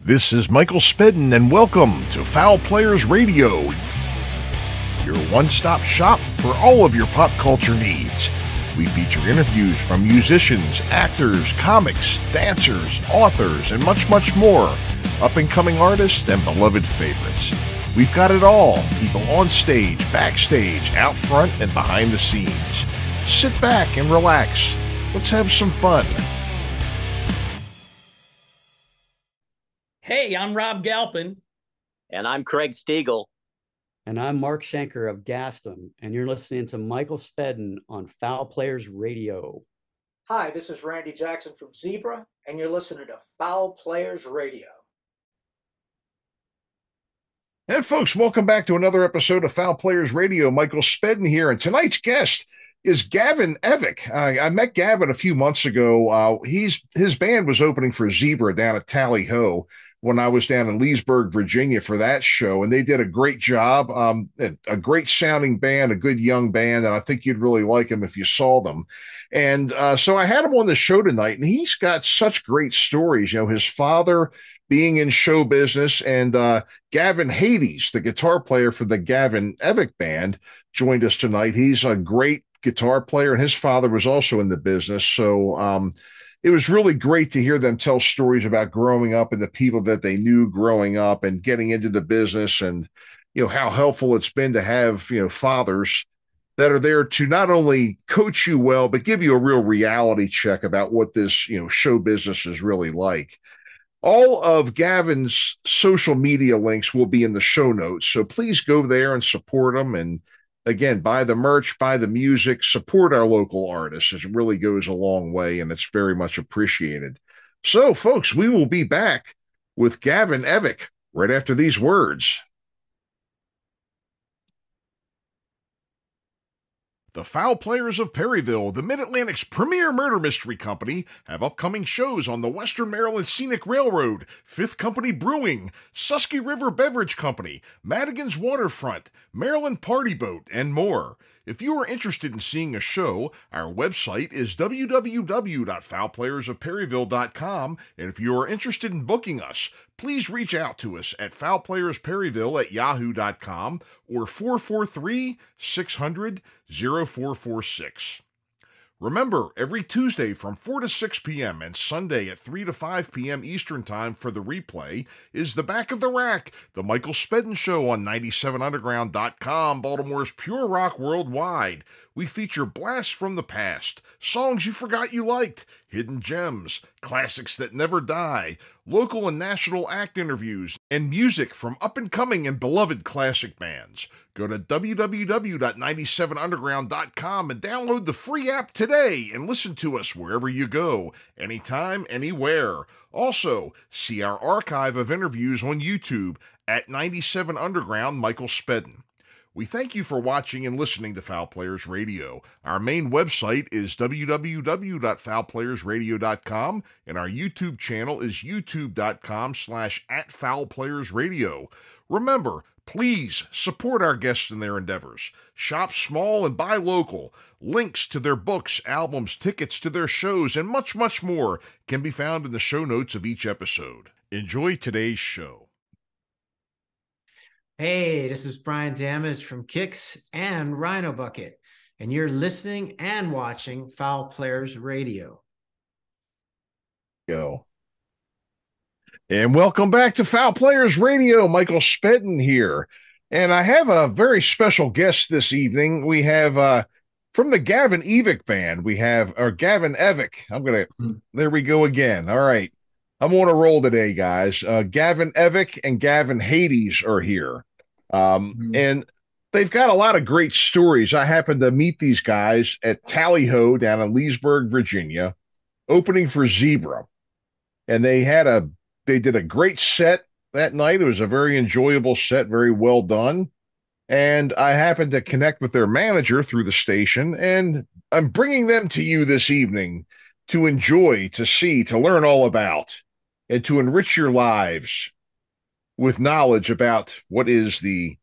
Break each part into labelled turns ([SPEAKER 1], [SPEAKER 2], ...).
[SPEAKER 1] This is Michael Spedden, and welcome to Fowl Players Radio, your one-stop shop for all of your pop culture needs. We feature interviews from musicians, actors, comics, dancers, authors, and much, much more, up-and-coming artists and beloved favorites. We've got it all, people on stage, backstage, out front, and behind the scenes. Sit back and relax. Let's have some fun.
[SPEAKER 2] Hey, I'm Rob Galpin.
[SPEAKER 3] And I'm Craig Stiegel.
[SPEAKER 4] And I'm Mark Schenker of Gaston, and you're listening to Michael Spedden on Fowl Players Radio.
[SPEAKER 5] Hi, this is Randy Jackson from Zebra, and you're listening to Fowl Players Radio.
[SPEAKER 1] And folks, welcome back to another episode of Fowl Players Radio. Michael Spedden here, and tonight's guest is Gavin Evick. I met Gavin a few months ago. His band was opening for Zebra down at Tally Ho when I was down in Leesburg, Virginia for that show, and they did a great job. A great sounding band, a good young band, and I think you'd really like them if you saw them. And so I had him on the show tonight, and he's got such great stories. You know, his father being in show business, and Gavin Hades, the guitar player for the Gavin Evick band, joined us tonight. He's a great guitar player, and his father was also in the business. So it was really great to hear them tell stories about growing up and the people that they knew growing up and getting into the business, and, you know, how helpful it's been to have, you know, fathers that are there to not only coach you well, but give you a real reality check about what this, you know, show business is really like. All of Gavin's social media links will be in the show notes, so please go there and support them. And again, buy the merch, buy the music, support our local artists. It really goes a long way, and it's very much appreciated. So, folks, we will be back with Gavin Evick right after these words. The Fowl Players of Perryville, the Mid-Atlantic's premier murder mystery company, have upcoming shows on the Western Maryland Scenic Railroad, Fifth Company Brewing, Susky River Beverage Company, Madigan's Waterfront, Maryland Party Boat, and more. If you are interested in seeing a show, our website is www.fowlplayersofperryville.com, and if you are interested in booking us, please reach out to us at fowlplayersperryville@yahoo.com or 443-600-0446. Remember, every Tuesday from 4 to 6 p.m. and Sunday at 3 to 5 p.m. Eastern Time for the replay is The Back of the Rack, the Michael Spedden Show on 97underground.com, Baltimore's pure rock worldwide. We feature blasts from the past, songs you forgot you liked, hidden gems, classics that never die, local and national act interviews, and music from up-and-coming and beloved classic bands. Go to www.97underground.com and download the free app today and listen to us wherever you go, anytime, anywhere. Also, see our archive of interviews on YouTube at 97 Underground Michael Spedden. We thank you for watching and listening to Fowl Players Radio. Our main website is www.fowlplayersradio.com, and our YouTube channel is youtube.com/@fowlplayersradio. Remember, please support our guests in their endeavors. Shop small and buy local. Links to their books, albums, tickets to their shows, and much, much more can be found in the show notes of each episode. Enjoy today's show.
[SPEAKER 6] Hey, this is Brian Damage from Kicks and Rhino Bucket, and you're listening and watching Fowl Players Radio.
[SPEAKER 1] Go. And welcome back to Fowl Players Radio. Michael Spedden here. And I have a very special guest this evening. We have from the Gavin Evick band, we have Gavin Evick. There we go again. All right. I'm on a roll today, guys. Gavin Evick and Gavin Hades are here. And they've got a lot of great stories. I happened to meet these guys at Tally Ho down in Leesburg, Virginia, opening for Zebra. And they did a great set that night. It was a very enjoyable set, very well done. And I happened to connect with their manager through the station, and I'm bringing them to you this evening to enjoy, to see, to learn all about, and to enrich your lives with knowledge about what is the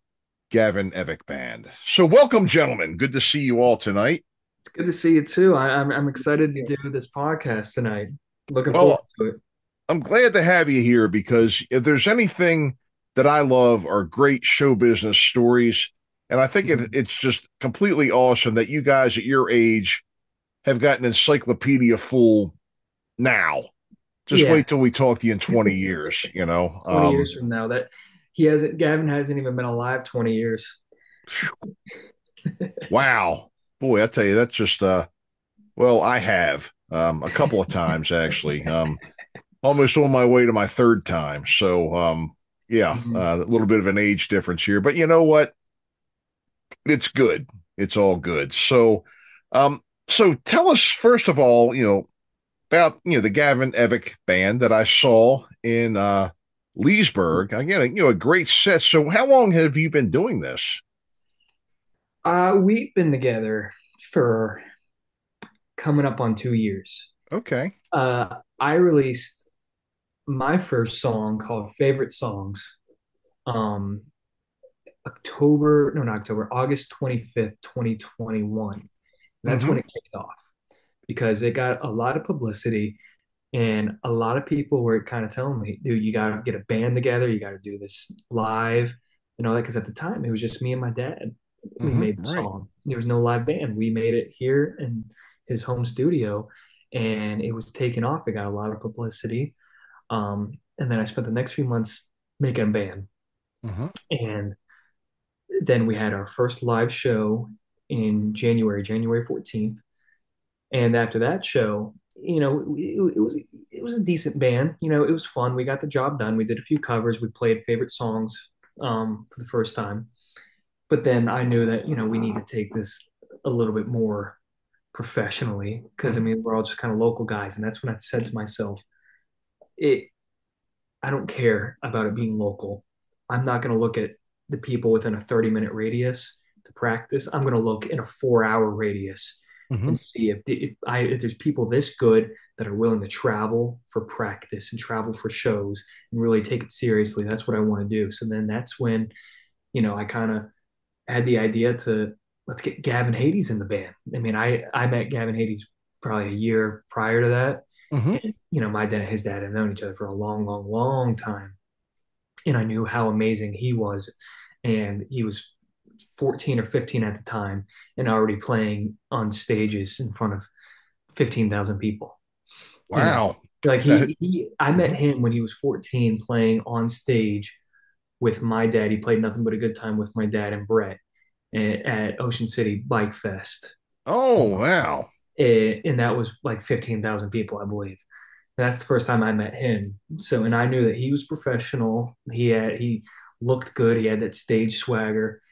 [SPEAKER 1] Gavin Evick band. So welcome, gentlemen. Good to see you all tonight.
[SPEAKER 7] It's good to see you too. I'm excited to do this podcast tonight. Looking forward to it.
[SPEAKER 1] I'm glad to have you here because if there's anything that I love are great show business stories. And I think it's just completely awesome that you guys at your age have got an encyclopedia full now. Just
[SPEAKER 2] Yeah,
[SPEAKER 1] wait till we talk to you in 20 years,
[SPEAKER 2] 20 years from now that Gavin hasn't even been alive 20 years.
[SPEAKER 1] Wow. Boy, I tell you, that's just well, I have a couple of times actually. Almost on my way to my third time. So yeah,
[SPEAKER 2] Mhm.
[SPEAKER 1] a little bit of an age difference here. But you know what? It's good. It's all good. So tell us first of all, about the Gavin Evick band that I saw in Leesburg. Again, a great set. So how long have you been doing this?
[SPEAKER 2] We've been together for coming up on 2 years.
[SPEAKER 1] Okay.
[SPEAKER 2] I released my first song called Favorite Songs, um, August 25th, 2021. That's
[SPEAKER 1] Mm-hmm.
[SPEAKER 2] when it kicked off because it got a lot of publicity and a lot of people were kind of telling me, dude, you got to get a band together. You got to do this live and all that. Because at the time, it was just me and my dad. We made
[SPEAKER 1] Mm-hmm.
[SPEAKER 2] the
[SPEAKER 1] Right.
[SPEAKER 2] song. There was no live band. We made it here in his home studio and it was taken off. It got a lot of publicity. And then I spent the next few months making a band.
[SPEAKER 1] Mm-hmm.
[SPEAKER 2] And then we had our first live show in January 14th. And after that show, it was a decent band. It was fun. We got the job done. We did a few covers. We played favorite songs for the first time. But then I knew that we need to take this a little bit more professionally because I
[SPEAKER 1] Mm-hmm.
[SPEAKER 2] mean we're all just kind of local guys, and that's when I said to myself, it I don't care about it being local. I'm not going to look at the people within a 30-minute radius to practice. I'm going to look in a 4-hour radius
[SPEAKER 1] Mm-hmm.
[SPEAKER 2] and see if there's people this good that are willing to travel for practice and travel for shows and really take it seriously. That's what I want to do. So then that's when, I kind of had the idea to let's get Gavin Hades in the band. I mean, I met Gavin Hades probably a year prior to that.
[SPEAKER 1] Mm-hmm.
[SPEAKER 2] And, my dad and his dad have known each other for a long, long, long time. And I knew how amazing he was. And he was 14 or 15 at the time and already playing on stages in front of 15,000 people. You know,
[SPEAKER 1] Wow.
[SPEAKER 2] like
[SPEAKER 1] That,
[SPEAKER 2] I met
[SPEAKER 1] mhm.
[SPEAKER 2] him when he was 14 playing on stage with my dad. He played Nothing But a Good Time with my dad and Brett at Ocean City Bike Fest.
[SPEAKER 1] Oh, wow.
[SPEAKER 2] And that was like 15,000 people, I believe. And that's the first time I met him. So, and I knew that he was professional. He looked good. He had that stage swagger,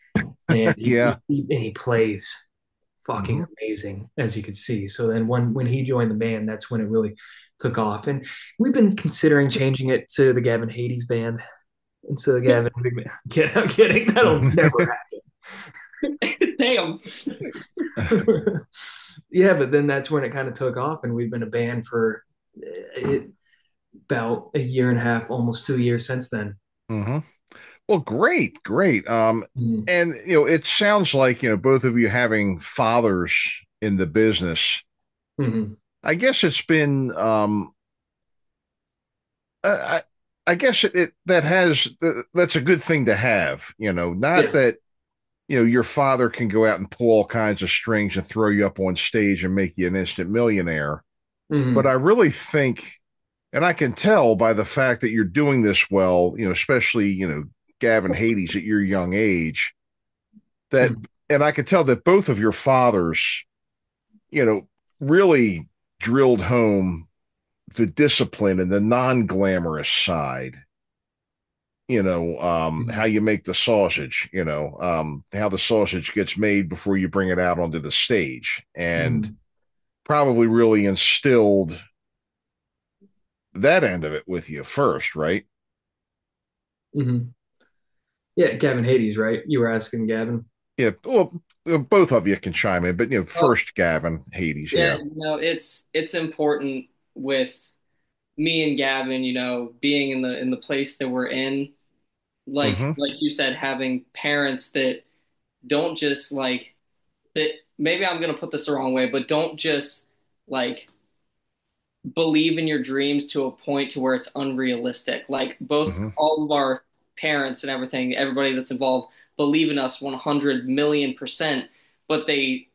[SPEAKER 2] and
[SPEAKER 1] Yeah.
[SPEAKER 2] he plays fucking
[SPEAKER 1] Mm-hmm.
[SPEAKER 2] amazing, as you could see. So then when he joined the band, that's when it really took off. And we've been considering changing it to the Gavin Hades band instead of Gavin Big Man. I'm kidding. That'll never happen.
[SPEAKER 7] Damn.
[SPEAKER 2] Yeah, but then that's when it kind of took off, and we've been a band for it, about a year and a half, almost 2 years since then.
[SPEAKER 1] Mm-hmm. Well, great, great.
[SPEAKER 2] Mm.
[SPEAKER 1] And it sounds like both of you having fathers in the business.
[SPEAKER 2] Mm-hmm.
[SPEAKER 1] I guess it's been I, I guess that's a good thing to have. Not
[SPEAKER 2] Yeah.
[SPEAKER 1] that your father can go out and pull all kinds of strings and throw you up on stage and make you an instant millionaire. But
[SPEAKER 2] Mm-hmm.
[SPEAKER 1] I really think, and I can tell by the fact that you're doing this well, especially Gavin Hades at your young age, that,
[SPEAKER 2] Mm-hmm.
[SPEAKER 1] and I could tell that both of your fathers, you know, really drilled home the discipline and the non-glamorous side. How you make the sausage, how the sausage gets made before you bring it out onto the stage, and
[SPEAKER 2] Mm-hmm.
[SPEAKER 1] probably really instilled that end of it with you first, right?
[SPEAKER 2] Mm-hmm. Yeah, Gavin Hades, right? You were asking Gavin.
[SPEAKER 1] Yeah. Well, both of you can chime in, but
[SPEAKER 7] Well,
[SPEAKER 1] first Gavin Hades,
[SPEAKER 7] yeah,
[SPEAKER 1] yeah.
[SPEAKER 7] it's important with me and Gavin, being in the place that we're in,
[SPEAKER 1] Mm-hmm.
[SPEAKER 7] like you said, having parents that don't just that maybe I'm gonna put this the wrong way, but don't just like believe in your dreams to a point to where it's unrealistic. Like both
[SPEAKER 1] Mm-hmm.
[SPEAKER 7] all of our parents and everything, everybody that's involved believe in us 100 million%, but they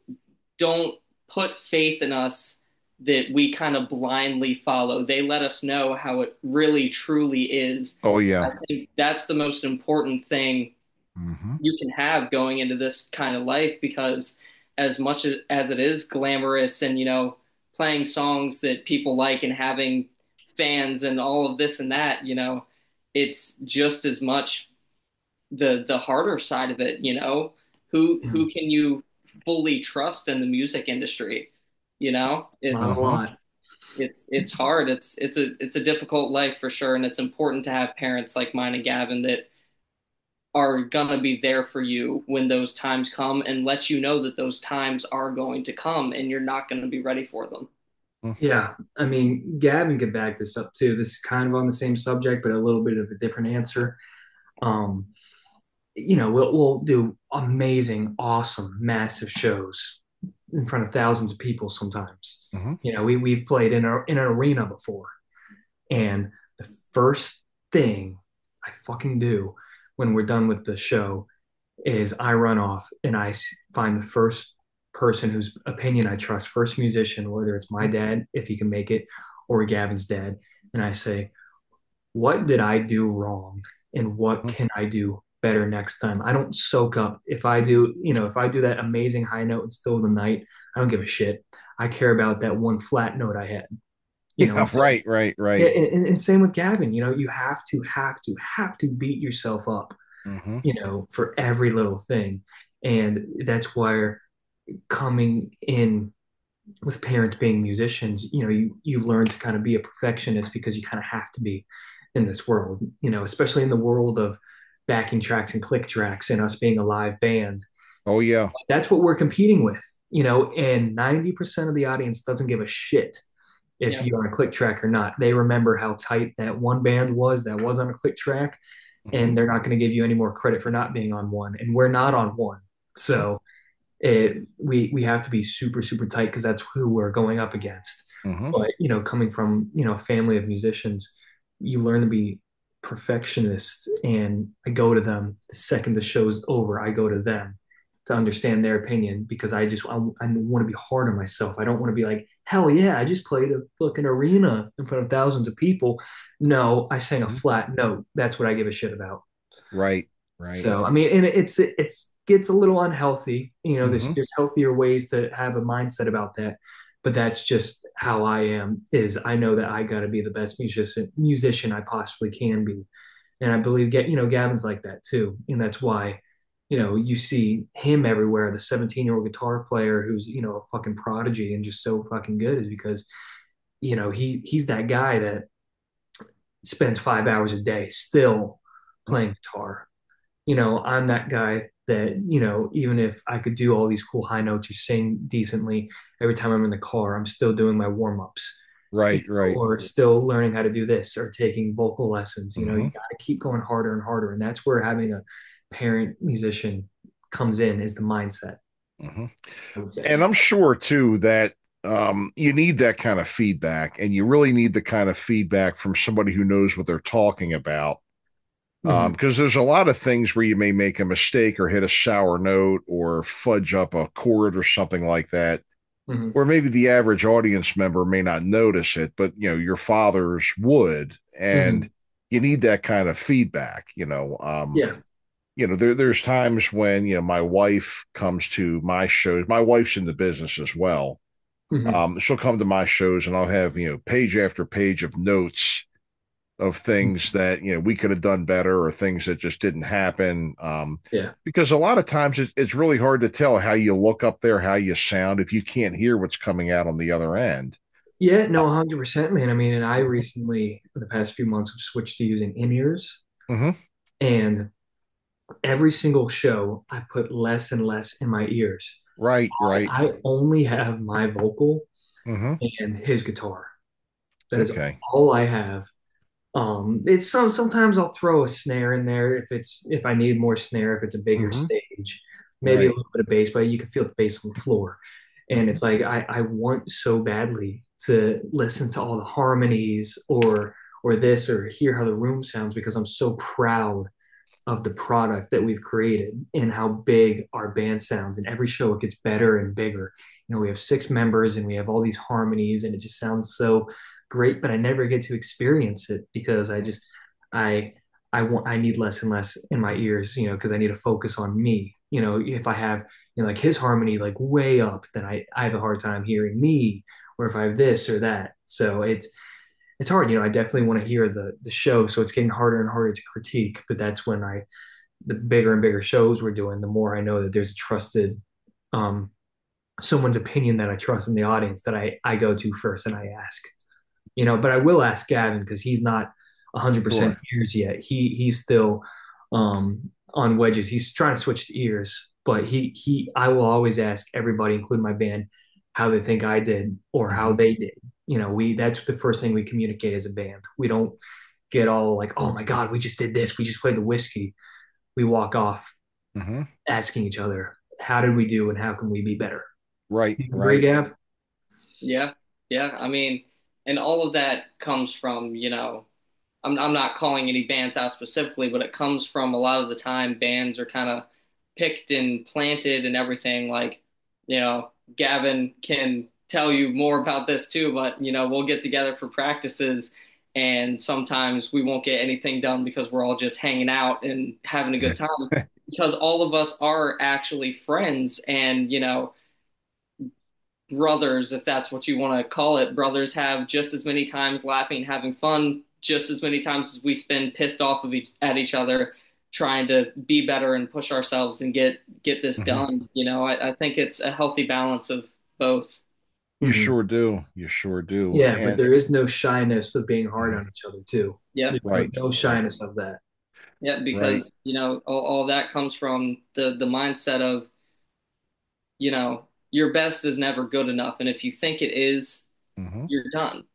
[SPEAKER 7] don't put faith in us that we kind of blindly follow. They let us know how it really truly is.
[SPEAKER 1] Oh yeah.
[SPEAKER 7] I think that's the most important thing
[SPEAKER 1] Mm-hmm.
[SPEAKER 7] you can have going into this kind of life, because as much as it is glamorous and, playing songs that people like and having fans and all of this and that, it's just as much the harder side of it. Who can you fully trust in the music industry?
[SPEAKER 2] Not a
[SPEAKER 7] It's
[SPEAKER 1] Mm-hmm.
[SPEAKER 2] lot.
[SPEAKER 7] it's hard. It's a difficult life for sure, and it's important to have parents like mine and Gavin that are gonna be there for you when those times come, and let you know that those times are going to come and you're not going to be ready for them.
[SPEAKER 2] Yeah, I mean, Gavin could back this up too. This is kind of on the same subject, but a little bit of a different answer. Um, we'll do amazing, awesome, massive shows in front of thousands of people sometimes.
[SPEAKER 1] Mm-hmm.
[SPEAKER 2] We've played in an arena before, and the first thing I fucking do when we're done with the show is I run off and I find the first person whose opinion I trust, first musician, whether it's my dad, if he can make it, or Gavin's dad. And I say, what did I do wrong? And what can I do better next time? I don't soak up. If I do that amazing high note in Still of the Night, I don't give a shit. I care about that one flat note I had.
[SPEAKER 1] Yeah,
[SPEAKER 2] And so,
[SPEAKER 1] right, right,
[SPEAKER 2] yeah,
[SPEAKER 1] right.
[SPEAKER 2] and same with Gavin. You have to beat yourself up,
[SPEAKER 1] Mm-hmm.
[SPEAKER 2] for every little thing. And that's where coming in with parents being musicians, you learn to kind of be a perfectionist because you kind of have to be in this world, especially in the world of backing tracks and click tracks and us being a live band.
[SPEAKER 1] Oh yeah.
[SPEAKER 2] That's what we're competing with, and 90% of the audience doesn't give a shit if
[SPEAKER 7] Yeah.
[SPEAKER 2] you're on a click track or not. They remember how tight that one band was that was on a click track,
[SPEAKER 1] Mm-hmm.
[SPEAKER 2] and they're not going to give you any more credit for not being on one. And we're not on one. So we have to be super, super tight because that's who we're going up against.
[SPEAKER 1] Mm-hmm.
[SPEAKER 2] But, coming from, a family of musicians, you learn to be perfectionists. And I go to them the second the show's over, I go to them to understand their opinion because I want to be hard on myself. I don't want to be like, hell yeah, I just played a fucking arena in front of thousands of people. No, I sang a
[SPEAKER 1] Mm-hmm.
[SPEAKER 2] flat note. That's what I give a shit about.
[SPEAKER 1] Right, right.
[SPEAKER 2] So I mean, and it's gets a little unhealthy. There's
[SPEAKER 1] Mm-hmm.
[SPEAKER 2] there's healthier ways to have a mindset about that, but that's just how I am. Is I know that I got to be the best musician I possibly can be, and I believe Gavin's like that too, and that's why you see him everywhere. The 17-year-old guitar player who's a fucking prodigy and just so fucking good is because he's that guy that spends 5 hours a day still playing guitar. I'm that guy that, even if I could do all these cool high notes or sing decently, every time I'm in the car, I'm still doing my warm ups,
[SPEAKER 1] Right, right.
[SPEAKER 2] or still learning how to do this or taking vocal lessons. You
[SPEAKER 1] Mm-hmm.
[SPEAKER 2] got to keep going harder and harder. And that's where having a parent musician comes in, is the mindset,
[SPEAKER 1] Mm-hmm.
[SPEAKER 2] I would say.
[SPEAKER 1] And I'm sure too that you need that kind of feedback, and you really need the kind of feedback from somebody who knows what they're talking about.
[SPEAKER 2] Mhm.
[SPEAKER 1] Because there's a lot of things where you may make a mistake or hit a sour note or fudge up a chord or something like that,
[SPEAKER 2] Mhm.
[SPEAKER 1] where maybe the average audience member may not notice it, but your fathers would, and
[SPEAKER 2] Mhm.
[SPEAKER 1] you need that kind of feedback.
[SPEAKER 2] Yeah.
[SPEAKER 1] There's times when my wife comes to my shows. My wife's in the business as well.
[SPEAKER 2] Mhm.
[SPEAKER 1] She'll come to my shows, and I'll have page after page of notes of things that we could have done better or things that just didn't happen.
[SPEAKER 2] Yeah.
[SPEAKER 1] Because a lot of times it's really hard to tell how you look up there, how you sound if you can't hear what's coming out on the other end.
[SPEAKER 2] Yeah, no, 100%, man. I mean, and I recently, in the past few months, have switched to using in-ears.
[SPEAKER 1] Mm-hmm.
[SPEAKER 2] And every single show, I put less and less in my ears.
[SPEAKER 1] Right, right.
[SPEAKER 2] I only have my vocal
[SPEAKER 1] Mm-hmm.
[SPEAKER 2] and his guitar. That is
[SPEAKER 1] Okay.
[SPEAKER 2] all I have. It's sometimes I'll throw a snare in there if I need more snare, if it's a bigger
[SPEAKER 1] Mm-hmm.
[SPEAKER 2] stage, maybe a
[SPEAKER 1] Right.
[SPEAKER 2] little bit of bass, but you can feel the bass on the floor. And it's like I want so badly to listen to all the harmonies or this or hear how the room sounds because I'm so proud of the product that we've created and how big our band sounds. And every show it gets better and bigger. We have 6 members and we have all these harmonies and it just sounds so great, but I never get to experience it because I I need less and less in my ears, because I need to focus on me. If I have, like his harmony like way up, then I have a hard time hearing me, or if I have this or that. So it's hard. I definitely want to hear the show, so it's getting harder and harder to critique. But that's when the bigger and bigger shows we're doing, the more I know that there's a trusted um someone's opinion that I trust in the audience that I go to first and I ask. But I will ask Gavin because he's not 100%
[SPEAKER 1] Sure.
[SPEAKER 2] ears yet. He's still on wedges. He's trying to switch to ears, but I will always ask everybody, including my band, how they think I did or how
[SPEAKER 1] Mhm.
[SPEAKER 2] they did. We that's the first thing we communicate as a band. We don't get all like, oh my God, we just did this. We just played the whiskey. We walk off
[SPEAKER 1] Mhm.
[SPEAKER 2] asking each other, how did we do and how can we be better?
[SPEAKER 1] Right,
[SPEAKER 2] You agree,
[SPEAKER 1] right.
[SPEAKER 2] Gav?
[SPEAKER 7] Yeah, yeah. I mean, and all of that comes from, I'm not calling any bands out specifically, but it comes from a lot of the time bands are kind of picked and planted and everything. Like, Gavin can tell you more about this too, but we'll get together for practices and sometimes we won't get anything done because we're all just hanging out and having a good time because all of us are actually friends and, brothers, if that's what you want to call it. Brothers have just as many times laughing, having fun, just as many times as we spend pissed off at each other, trying to be better and push ourselves and get this
[SPEAKER 1] Mhm.
[SPEAKER 7] done. I think it's a healthy balance of both.
[SPEAKER 1] You
[SPEAKER 2] Mhm.
[SPEAKER 1] sure do. You sure do.
[SPEAKER 2] Yeah, but
[SPEAKER 1] And
[SPEAKER 2] there is no shyness of being hard
[SPEAKER 1] mhm.
[SPEAKER 2] on each other too.
[SPEAKER 7] Yeah,
[SPEAKER 2] There's no,
[SPEAKER 1] Right,
[SPEAKER 2] no
[SPEAKER 1] right,
[SPEAKER 2] shyness of that.
[SPEAKER 7] yeah,
[SPEAKER 1] right.
[SPEAKER 7] because all that comes from the mindset of your best is never good enough, and if you think it is,
[SPEAKER 1] Mhm.
[SPEAKER 7] you're done.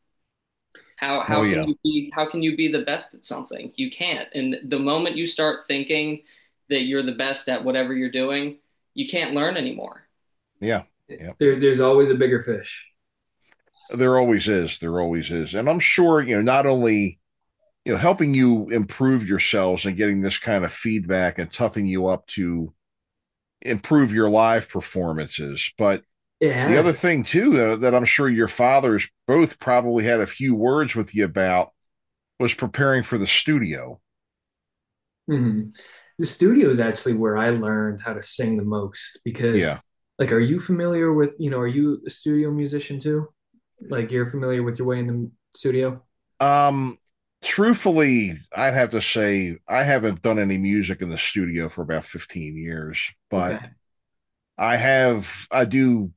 [SPEAKER 7] How
[SPEAKER 1] Oh
[SPEAKER 7] how can
[SPEAKER 1] yeah.
[SPEAKER 7] you be the best at something? You can't. And the moment you start thinking that you're the best at whatever you're doing, you can't learn anymore.
[SPEAKER 1] Yeah. Yeah.
[SPEAKER 2] There's always a bigger fish.
[SPEAKER 1] There always is. There always is. And I'm sure, not only, helping you improve yourselves and getting this kind of feedback and toughing you up to improve your live performances, but
[SPEAKER 2] It
[SPEAKER 1] the other
[SPEAKER 2] has.
[SPEAKER 1] thing too, that I'm sure your fathers both probably had a few words with you about was preparing for the studio.
[SPEAKER 2] Mhm. The studio is actually where I learned how to sing the most because,
[SPEAKER 1] Yeah.
[SPEAKER 2] like, are you familiar with, are you a studio musician too? Like, you're familiar with your way in the studio?
[SPEAKER 1] Um, Truthfully, I'd have to say I haven't done any music in the studio for about 15 years, but
[SPEAKER 2] Okay.
[SPEAKER 1] I do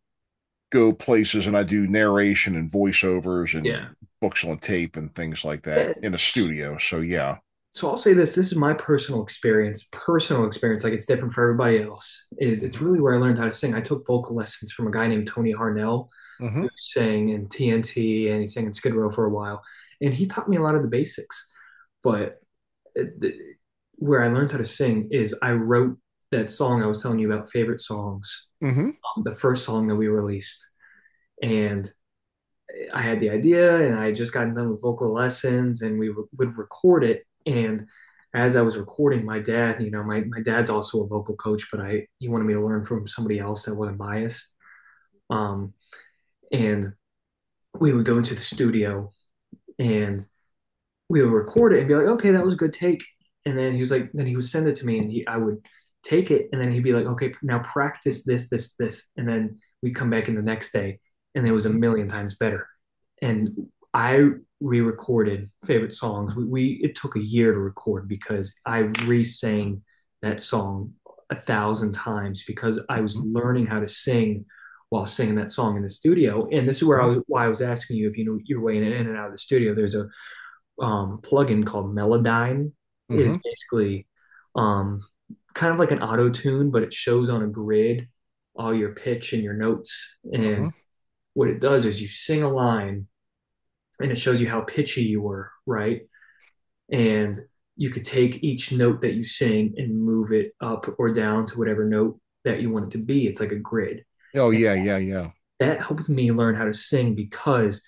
[SPEAKER 1] go places and I do narration and voiceovers and
[SPEAKER 2] Yeah.
[SPEAKER 1] books on tape and things like that
[SPEAKER 2] Yeah.
[SPEAKER 1] in a studio. So yeah.
[SPEAKER 2] So I'll say this, this is my personal experience. Personal experience, like it's different for everybody else, is it's
[SPEAKER 1] Hmm.
[SPEAKER 2] really where I learned how to sing. I took vocal lessons from a guy named Tony Harnell,
[SPEAKER 1] Hmm.
[SPEAKER 2] who sang in TNT and he sang in Skid Row for a while. And he taught me a lot of the basics. But where I learned how to sing is I wrote that song I was telling you about, favorite songs,
[SPEAKER 1] Hmm.
[SPEAKER 2] the first song that we released. And I had the idea and I just got done with vocal lessons and we would record it. And as I was recording, my dad, my dad's also a vocal coach, but he wanted me to learn from somebody else that wasn't biased. Um, and we would go into the studio and we would record it and be like, okay, that was a good take. And then he was like, then he would send it to me and I would take it and then he'd be like, okay, now practice this, this, this. And then we'd come back in the next day and it was a million times better. And I re-recorded favorite songs. It took a year to record because I re-sang that song 1,000 times because I was
[SPEAKER 1] Hmm.
[SPEAKER 2] learning how to sing while singing that song in the studio. And this is why I was asking you if you know your way in and out of the studio. There's a plugin called Melodyne. Is
[SPEAKER 1] Hmm.
[SPEAKER 2] basically um, kind of like an auto tune, but it shows on a grid all your pitch and your notes.
[SPEAKER 1] Hmm.
[SPEAKER 2] And what it does is you sing a line and it shows you how pitchy you were, right? And you could take each note that you sing and move it up or down to whatever note that you want it to be. It's like a grid.
[SPEAKER 1] Oh
[SPEAKER 2] And
[SPEAKER 1] yeah, yeah, yeah.
[SPEAKER 2] that helped me learn how to sing because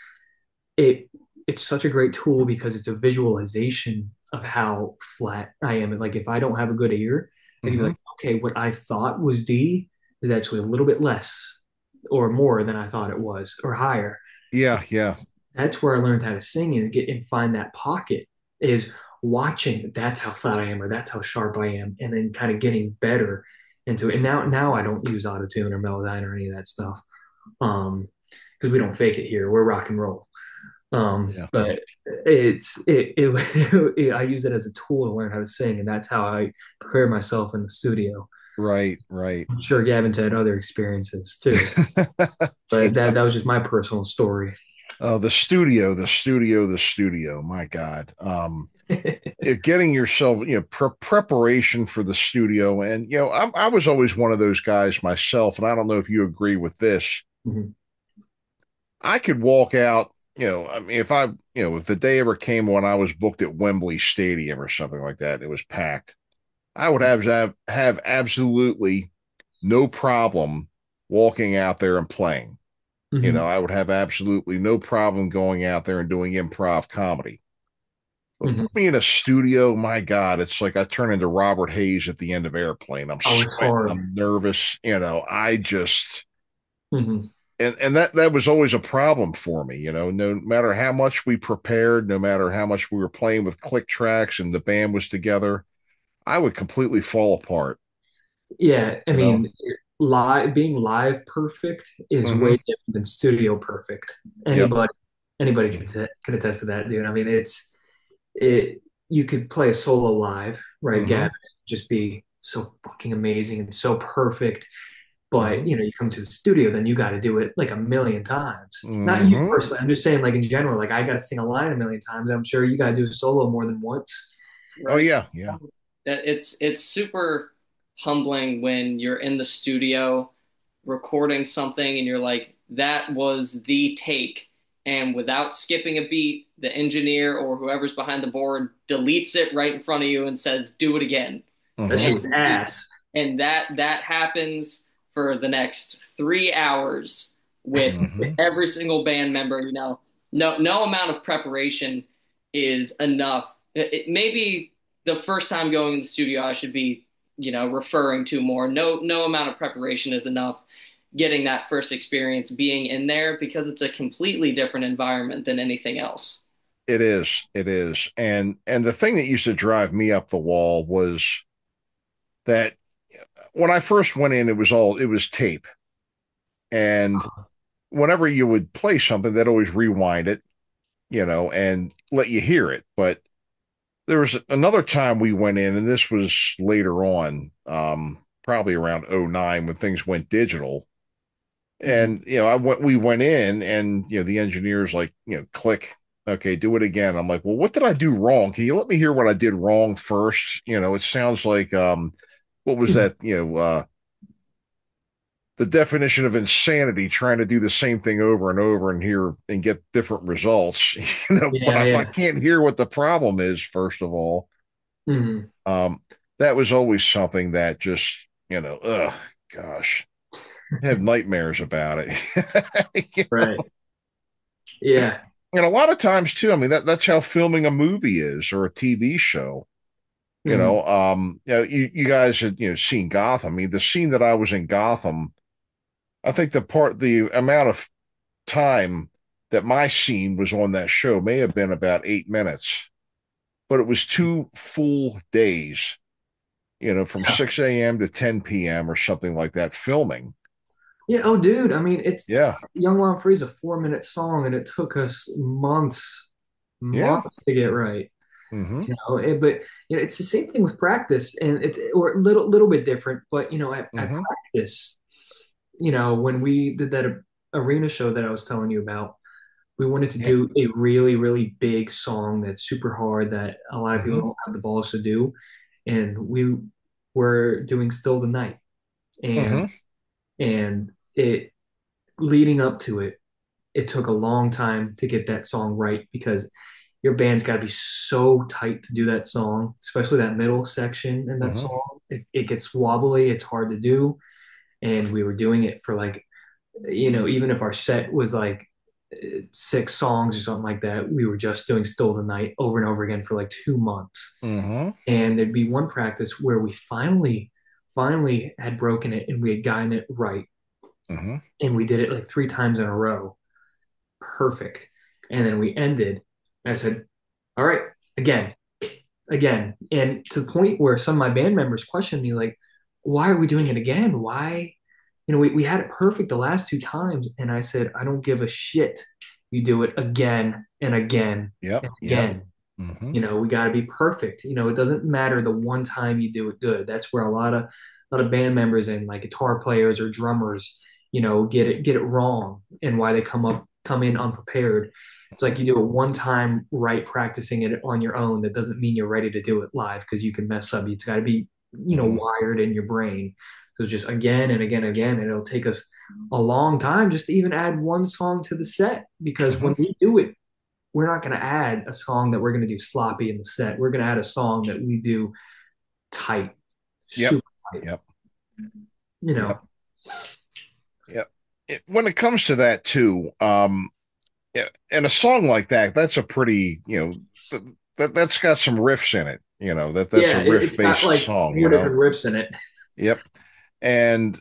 [SPEAKER 2] it it's such a great tool because it's a visualization of how flat I am. And like if I don't have a good ear, I can be
[SPEAKER 1] Hmm.
[SPEAKER 2] like, okay, what I thought was D is actually a little bit less or more than I thought it was, or higher.
[SPEAKER 1] Yeah, yeah.
[SPEAKER 2] That's where I learned how to sing and get and find that pocket is watching that's how flat I am or that's how sharp I am, and then kind of getting better into it. And now I don't use autotune or Melodyne or any of that stuff. Because we don't fake it here. We're rock and roll.
[SPEAKER 1] Yeah.
[SPEAKER 2] But I use it as a tool to learn how to sing, and that's how I prepare myself in the studio.
[SPEAKER 1] Right, right.
[SPEAKER 2] I'm sure Gavin's had other experiences too, but that was just my personal story.
[SPEAKER 1] The studio, the studio, the studio. My God. Getting yourself, preparation for the studio. And, I was always one of those guys myself. And I don't know if you agree with this.
[SPEAKER 2] Mhm.
[SPEAKER 1] I could walk out, I mean, if the day ever came when I was booked at Wembley Stadium or something like that, it was packed, I would have absolutely no problem walking out there and playing.
[SPEAKER 2] Mhm.
[SPEAKER 1] I would have absolutely no problem going out there and doing improv comedy. But
[SPEAKER 2] Mhm.
[SPEAKER 1] put me in a studio, my God, it's like I turn into Robert Hayes at the end of Airplane. I'm
[SPEAKER 2] Oh, it's
[SPEAKER 1] sweating,
[SPEAKER 2] hard.
[SPEAKER 1] I'm nervous, I just
[SPEAKER 2] Mhm.
[SPEAKER 1] and that was always a problem for me, no matter how much we prepared, no matter how much we were playing with click tracks and the band was together, I would completely fall apart,
[SPEAKER 2] Yeah, I
[SPEAKER 1] you know.
[SPEAKER 2] mean, being live perfect is way
[SPEAKER 1] Hmm.
[SPEAKER 2] different than studio perfect.
[SPEAKER 1] Yep.
[SPEAKER 2] Anybody can attest to that, dude. I mean, it you could play a solo live, right, Gavin,
[SPEAKER 1] Hmm.
[SPEAKER 2] just be so fucking amazing and so perfect. But
[SPEAKER 1] Hmm.
[SPEAKER 2] you come to the studio, then you got to do it like a million times. Not you
[SPEAKER 1] Hmm.
[SPEAKER 2] personally. I'm just saying, like in general, like I got to sing a line a million times. I'm sure you got to do a solo more than once.
[SPEAKER 1] Oh
[SPEAKER 7] Right.
[SPEAKER 1] yeah, yeah.
[SPEAKER 7] That it's super humbling when you're in the studio recording something and you're like, that was the take. And without skipping a beat, the engineer or whoever's behind the board deletes it right in front of you and says, do it again.
[SPEAKER 2] That shit
[SPEAKER 1] Hmm.
[SPEAKER 2] was ass.
[SPEAKER 7] And that happens for the next 3 hours with
[SPEAKER 1] Hmm.
[SPEAKER 7] every single band member. No amount of preparation is enough. Maybe the first time going in the studio, I should be referring to more. No amount of preparation is enough. Getting that first experience, being in there, because it's a completely different environment than anything else.
[SPEAKER 1] It is, it is. And the thing that used to drive me up the wall was that when I first went in, it was tape. And whenever you would play something, they'd always rewind it, and let you hear it. But there was another time we went in, and this was later on, probably around '09 when things went digital.
[SPEAKER 7] Mhm.
[SPEAKER 1] And we went in, and the engineer's like, click, okay, do it again. I'm like, well, what did I do wrong? Can you let me hear what I did wrong first? It sounds like what was that? The definition of insanity, trying to do the same thing over and over and hear and get different results. But
[SPEAKER 2] Yeah,
[SPEAKER 1] if I
[SPEAKER 2] yeah.
[SPEAKER 1] can't hear what the problem is, first of all,
[SPEAKER 2] Mhm.
[SPEAKER 1] um, that was always something that just, ugh, gosh, I have nightmares about it. You know?
[SPEAKER 2] Right. Yeah.
[SPEAKER 1] And a lot of times too, I mean, that's how filming a movie is or a TV show.
[SPEAKER 2] Mhm.
[SPEAKER 1] You guys had, seen Gotham. I mean, the scene that I was in Gotham, I think the amount of time that my scene was on that show may have been about 8 minutes, but it was 2 full days, from
[SPEAKER 2] Yeah.
[SPEAKER 1] 6 a.m. to 10 p.m. or something like that filming.
[SPEAKER 2] Yeah. Oh, dude. I mean, it's
[SPEAKER 1] Yeah.
[SPEAKER 2] Young Law Free is a 4 minute song, and it took us
[SPEAKER 1] Yeah.
[SPEAKER 2] months to get right.
[SPEAKER 1] Hmm.
[SPEAKER 2] But it's the same thing with practice, and it's or a little bit different. But at
[SPEAKER 1] Hmm.
[SPEAKER 2] practice, when we did that arena show that I was telling you about, we wanted to
[SPEAKER 1] Yeah.
[SPEAKER 2] do a really, really big song that's super hard that a lot of people
[SPEAKER 1] Hmm.
[SPEAKER 2] don't have the balls to do. And we were doing Still the Night. And
[SPEAKER 1] Hmm.
[SPEAKER 2] and it leading up to it, it took a long time to get that song right because your band's got to be so tight to do that song, especially that middle section in that
[SPEAKER 1] Hmm.
[SPEAKER 2] song. It gets wobbly, it's hard to do. And we were doing it for like even if our set was like 6 songs or something like that, we were just doing Still the Night over and over again for like 2 months.
[SPEAKER 1] Mm-hmm.
[SPEAKER 2] And there'd be one practice where we finally had broken it and we had gotten it right.
[SPEAKER 1] Mm-hmm.
[SPEAKER 2] And we did it like 3 times in a row. Perfect. And then we ended. And I said, all right, again. And to the point where some of my band members questioned me, like, why are we doing it again? Why? We had it perfect the last 2 times. And I said, I don't give a shit. You do it again and again
[SPEAKER 1] Yep.
[SPEAKER 2] and
[SPEAKER 1] Yep.
[SPEAKER 2] again.
[SPEAKER 1] Mm-hmm.
[SPEAKER 2] We got to be perfect. It doesn't matter the one time you do it good. That's where a lot of band members and like guitar players or drummers, get it wrong, and why they come in unprepared. It's like you do it one time right, practicing it on your own. That doesn't mean you're ready to do it live, because you can mess up. It's got to be,
[SPEAKER 1] Mm-hmm.
[SPEAKER 2] wired in your brain. So just again and again and again, and it'll take us a long time just to even add one song to the set, because
[SPEAKER 1] Mm-hmm.
[SPEAKER 2] when we do it, we're not going to add a song that we're going to do sloppy in the set. We're going to add a song that we do tight,
[SPEAKER 1] Yep.
[SPEAKER 2] super tight.
[SPEAKER 1] Yep.
[SPEAKER 2] You know.
[SPEAKER 1] Yep. Yep. When it comes to that too, yeah, and a song like that, that's a pretty, that's got some riffs in it. That's
[SPEAKER 2] Yeah,
[SPEAKER 1] a riff
[SPEAKER 2] it's got
[SPEAKER 1] based
[SPEAKER 2] like
[SPEAKER 1] song.
[SPEAKER 2] 4 different riffs in it.
[SPEAKER 1] Yep. And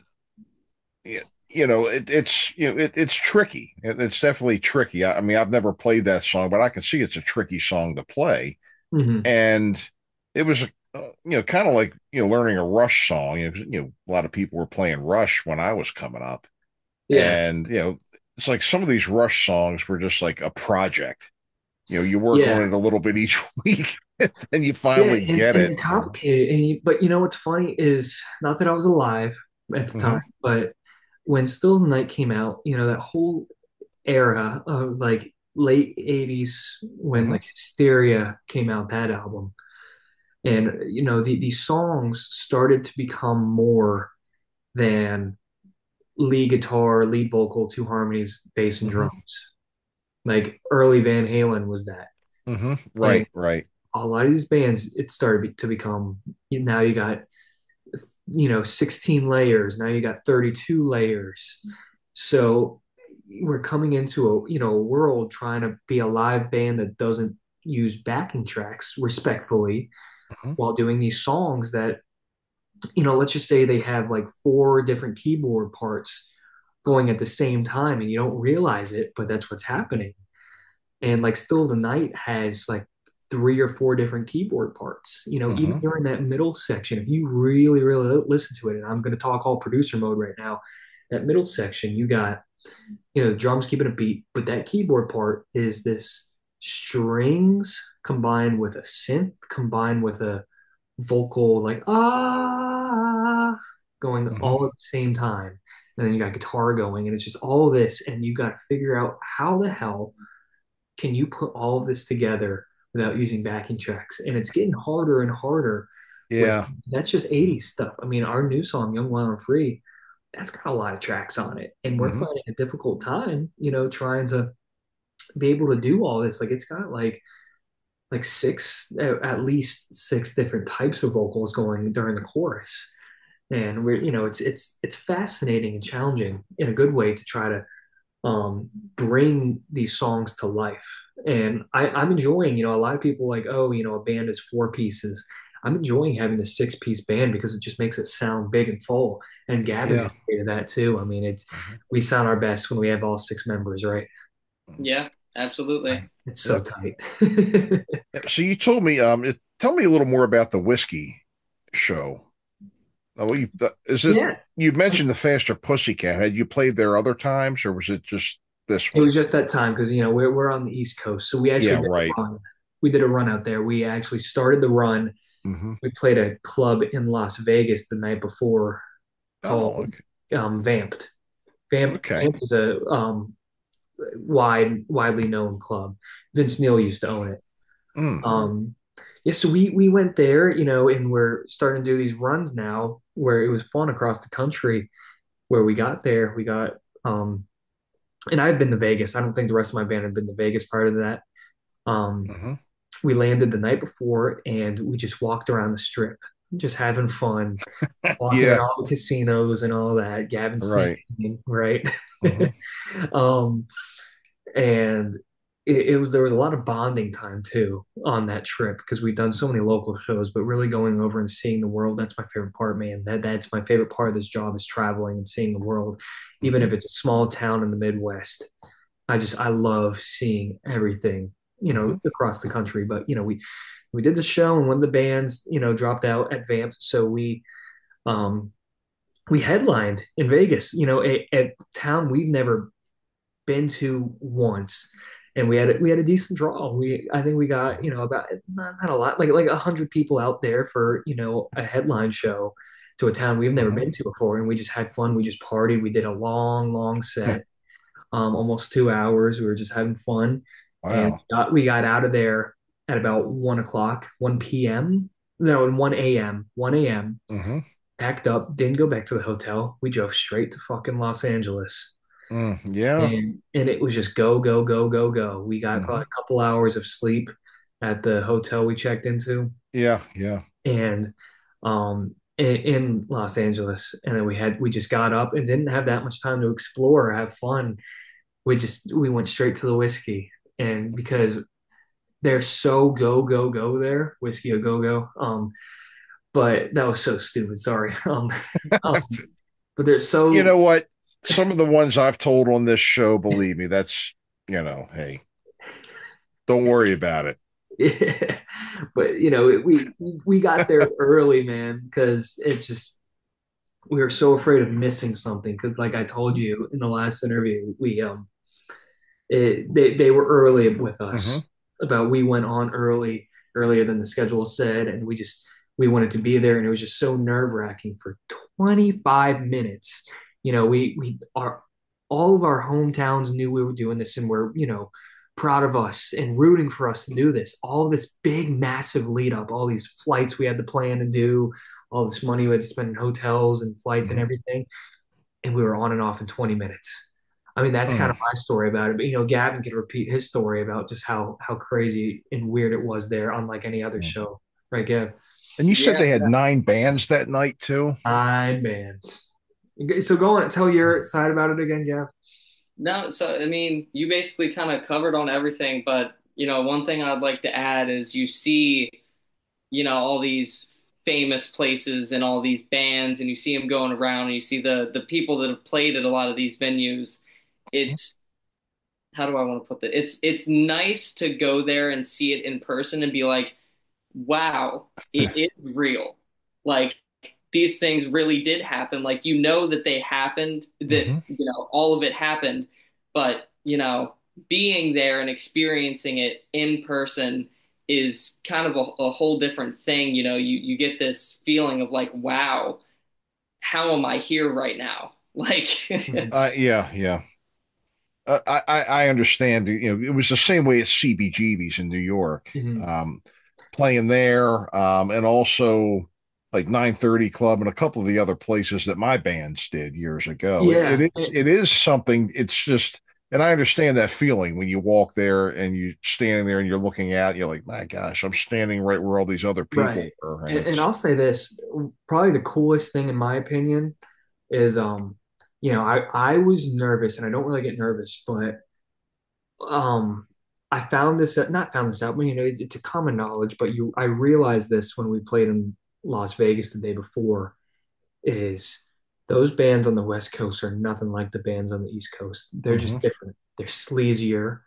[SPEAKER 1] it's tricky. It's definitely tricky. I mean, I've never played that song, but I can see it's a tricky song to play.
[SPEAKER 2] Mm-hmm.
[SPEAKER 1] And it was, kind of like, learning a Rush song. A lot of people were playing Rush when I was coming up,
[SPEAKER 2] Yeah,
[SPEAKER 1] and it's like some of these Rush songs were just like a project. You work on
[SPEAKER 2] yeah,
[SPEAKER 1] it a little bit each week, and you
[SPEAKER 2] yeah,
[SPEAKER 1] finally
[SPEAKER 2] and,
[SPEAKER 1] get
[SPEAKER 2] and
[SPEAKER 1] it.
[SPEAKER 2] they're complicated. But what's funny is, not that I was alive at the
[SPEAKER 1] Hmm.
[SPEAKER 2] time, but when Still the Night came out, that whole era of like late '80s, when
[SPEAKER 1] Hmm.
[SPEAKER 2] like Hysteria came out, that album. And these songs started to become more than lead guitar, lead vocal, two harmonies, bass and
[SPEAKER 1] Hmm.
[SPEAKER 2] drums. Like early Van Halen was that.
[SPEAKER 1] Hmm.
[SPEAKER 2] And
[SPEAKER 1] Right, right.
[SPEAKER 2] a lot of these bands, it started to become, now you got 16 layers, now you got 32 layers. So we're coming into a world trying to be a live band that doesn't use backing tracks respectfully,
[SPEAKER 1] Hmm.
[SPEAKER 2] while doing these songs that, let's just say they have like 4 different keyboard parts going at the same time, and you don't realize it, but that's what's happening. And like Still the Night has like 3 or 4 different keyboard parts. Even
[SPEAKER 1] Hmm.
[SPEAKER 2] during that middle section, if you really, really listen to it, and I'm going to talk all producer mode right now, that middle section, you got, the drums keeping a beat, but that keyboard part is this strings combined with a synth combined with a vocal, like going
[SPEAKER 1] Hmm.
[SPEAKER 2] all at the same time. And then you got guitar going, and it's just all this, and you got to figure out how the hell can you put all of this together without using backing tracks. And it's getting harder and harder with
[SPEAKER 1] Yeah.
[SPEAKER 2] that's just '80s stuff. I mean, our new song, Young, Wild and Free, that's got a lot of tracks on it. And we're
[SPEAKER 1] Hmm.
[SPEAKER 2] finding a difficult time, trying to be able to do all this. Like it's got like six, at least 6 different types of vocals going during the chorus. And it's fascinating and challenging in a good way to try to bring these songs to life. And I'm enjoying, a lot of people like, oh, a band is 4 pieces. I'm enjoying having the 6 piece band because it just makes it sound big and full. And Gavin
[SPEAKER 1] Yeah.
[SPEAKER 2] can say that too. I mean,
[SPEAKER 1] Hmm.
[SPEAKER 2] we sound our best when we have all 6 members, right?
[SPEAKER 7] Yeah, absolutely.
[SPEAKER 2] It's so
[SPEAKER 1] Yep.
[SPEAKER 2] tight.
[SPEAKER 1] Yep. So you told me, tell me a little more about the whiskey show. Is it?
[SPEAKER 2] Yeah,
[SPEAKER 1] You mentioned the Faster Pussycat. Had you played there other times, or was it just this
[SPEAKER 2] it
[SPEAKER 1] one?
[SPEAKER 2] was just that time because we're on the East Coast, so we actually
[SPEAKER 1] Yeah,
[SPEAKER 2] did
[SPEAKER 1] right.
[SPEAKER 2] a run. We did a run out there. We actually started the run.
[SPEAKER 1] Hmm.
[SPEAKER 2] We played a club in Las Vegas the night before
[SPEAKER 1] Oh,
[SPEAKER 2] called Vamped. Vamp
[SPEAKER 1] okay.
[SPEAKER 2] is a widely known club. Vince Neil used to own it.
[SPEAKER 1] Mm.
[SPEAKER 2] Yeah, so we went there, and we're starting to do these runs now where it was fun across the country. Where we got there, we got and I've been to Vegas. I don't think the rest of my band had been to Vegas prior to that. Um,
[SPEAKER 1] Hmm.
[SPEAKER 2] we landed the night before and we just walked around the strip. just having fun, walking in
[SPEAKER 1] Yeah,
[SPEAKER 2] all the casinos and all that. Gavin
[SPEAKER 1] right.
[SPEAKER 2] sneaking, right?
[SPEAKER 1] Mhm.
[SPEAKER 2] um, and it was there was a lot of bonding time too on that trip because we've done so many local shows, but really going over and seeing the world, that's my favorite part, man. That's my favorite part of this job is traveling and seeing the world, even
[SPEAKER 1] Mhm.
[SPEAKER 2] if it's a small town in the Midwest. I love seeing everything,
[SPEAKER 1] Mhm.
[SPEAKER 2] across the country. But we did the show and one of the bands, dropped out at Vamp, so um we headlined in Vegas, a town we've never been to once, and we had a decent draw. I think we got about not a lot, like 100 people out there for a headline show to a town we've never been
[SPEAKER 1] Mhm.
[SPEAKER 2] to before, and we just had fun. We just partied. We did a long, long set, almost 2 hours. We were just having fun, and
[SPEAKER 1] Wow.
[SPEAKER 2] we got out of there at about 1 o'clock, 1 p.m. No, 1 a.m. 1 a.m.
[SPEAKER 1] Mhm.
[SPEAKER 2] Packed up, didn't go back to the hotel. We drove straight to fucking Los Angeles.
[SPEAKER 1] Yeah.
[SPEAKER 2] And it was just go, go, go, go, go. We got probably
[SPEAKER 1] Mhm.
[SPEAKER 2] a couple hours of sleep at the hotel we checked into,
[SPEAKER 1] Yeah, yeah.
[SPEAKER 2] and in Los Angeles. And then we just got up and didn't have that much time to explore or have fun. We went straight to the whiskey. And because they're so go, go, go there, whiskey a go go. But that was so stupid, sorry. Um but they're
[SPEAKER 1] You
[SPEAKER 2] so
[SPEAKER 1] know what? Some of the ones I've told on this show, believe me, that's, hey, don't worry about it.
[SPEAKER 2] yeah. But we got there early, man, because it just we were so afraid of missing something. Because like I told you in the last interview, they were early with
[SPEAKER 1] Hmm.
[SPEAKER 2] us about we went on earlier than the schedule said, and we wanted to be there, and it was just so nerve-wracking for 25 minutes. We are all of our hometowns knew we were doing this and were proud of us and rooting for us to do this. All this big massive lead up, all these flights we had to plan and do, all this money we had to spend in hotels and flights and
[SPEAKER 1] Hmm.
[SPEAKER 2] everything, and we were on and off in 20 minutes. I mean, that's kind of my story about it. But Gavin could repeat his story about just how crazy and weird it was there, unlike any other show. Right, Gav?
[SPEAKER 1] And you said
[SPEAKER 7] Yeah.
[SPEAKER 1] they had 9 bands that night too?
[SPEAKER 2] 9 bands. Okay, so go on and tell your side about it again, Gav.
[SPEAKER 7] No, so I mean, you basically kind of covered on everything, but one thing I'd like to add is you see, all these famous places and all these bands, and you see them going around, and you see the people that have played at a lot of these venues. It's how do I want to put that? It's nice to go there and see it in person and be like, wow, it is real. Like these things really did happen. Like that they happened, that
[SPEAKER 1] Hmm.
[SPEAKER 7] all of it happened, but being there and experiencing it in person is kind of a whole different thing. You get this feeling of like, wow, how am I here right now? Like,
[SPEAKER 2] Mhm.
[SPEAKER 1] Yeah, yeah. I understand. It was the same way at CBGB's in New York,
[SPEAKER 2] Mhm.
[SPEAKER 1] playing there, and also like 930 Club and a couple of the other places that my bands did years ago.
[SPEAKER 2] Yeah.
[SPEAKER 1] It is something. It's just, and I understand that feeling when you walk there and you standing there and you're looking out, you're like, my gosh, I'm standing right where all these other people
[SPEAKER 2] Right.
[SPEAKER 1] were, and
[SPEAKER 2] And
[SPEAKER 1] it's.
[SPEAKER 2] I'll say this, probably the coolest thing in my opinion is I was nervous and I don't really get nervous, but um I found this not found this out, but it's a common knowledge, but I realized this when we played in Las Vegas the day before is those bands on the West Coast are nothing like the bands on the East Coast. They're
[SPEAKER 1] Hmm.
[SPEAKER 2] just different. They're sleazier.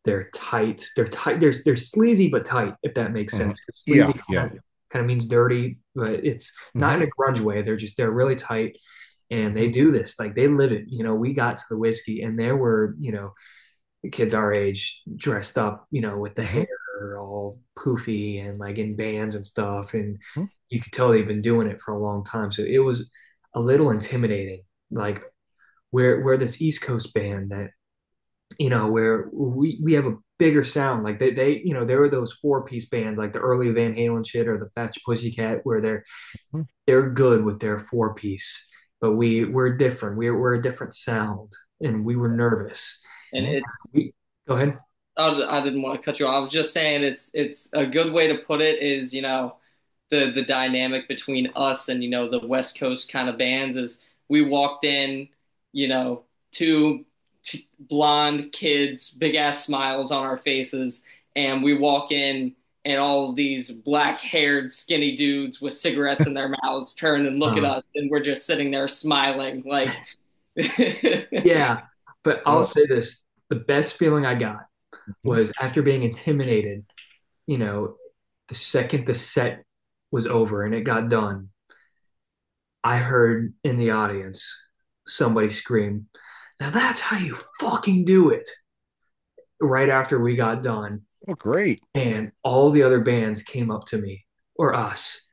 [SPEAKER 2] They're tight. They're tight. They're sleazy but tight, if that makes
[SPEAKER 1] Hmm.
[SPEAKER 2] sense. Because sleazy
[SPEAKER 1] Yeah, yeah.
[SPEAKER 2] kind of means dirty, but it's not
[SPEAKER 1] Hmm.
[SPEAKER 2] in a grunge way. They're really tight, and they
[SPEAKER 1] Hmm.
[SPEAKER 2] do this like they live it. We got to the whiskey, and there were kids our age dressed up, with the
[SPEAKER 1] Hmm.
[SPEAKER 2] hair all poofy and like in bands and stuff, and
[SPEAKER 1] Hmm.
[SPEAKER 2] you could tell they've been doing it for a long time. So it was a little intimidating. Like we're this East Coast band that where we have a bigger sound. Like there were those 4-piece bands like the early Van Halen shit or the Faster Pussycat where they're good with their 4-piece, but we're different. We're a different sound, and we were nervous.
[SPEAKER 7] and it's
[SPEAKER 2] We, go ahead.
[SPEAKER 7] I didn't want to cut you off. I was just saying it's a good way to put it is, the dynamic between us and the West Coast kind of bands is we walked in, two blonde kids, big ass smiles on our faces, and we walk in and all of these black haired skinny dudes with cigarettes in their mouths turn and look at us, and we're just sitting there smiling like
[SPEAKER 2] Yeah, but I'll
[SPEAKER 1] Oh.
[SPEAKER 2] say this: the best feeling I got was after being intimidated. You know, the second the set was over and it got done, I heard in the audience somebody scream, "Now that's how you fucking do it!" Right after we got done.
[SPEAKER 1] Oh, great.
[SPEAKER 2] And all the other bands came up to me or us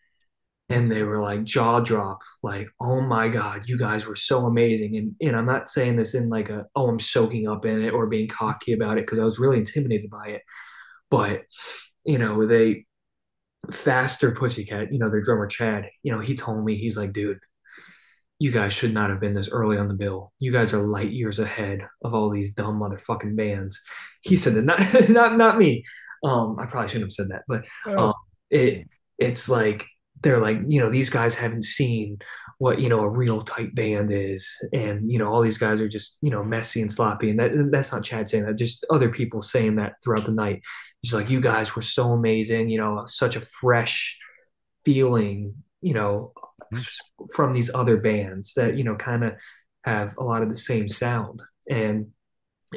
[SPEAKER 2] and they were like jaw drop, like, "Oh my God, you guys were so amazing." And I'm not saying this in like a, oh, I'm soaking up in it or being cocky about it because I was really intimidated by it. But, they Faster Pussycat, their drummer Chad, he told me, he's like, "Dude, you guys should not have been this early on the bill. You guys are light years ahead of all these dumb motherfucking bands." He said that, not not me. I probably shouldn't have said that, but
[SPEAKER 1] Oh.
[SPEAKER 2] it's like they're like, these guys haven't seen what a real tight band is, and all these guys are just messy and sloppy, and that's not Chad saying that, just other people saying that throughout the night. He's like, "You guys were so amazing, such a fresh feeling, from these other bands that, kind of have a lot of the same sound." And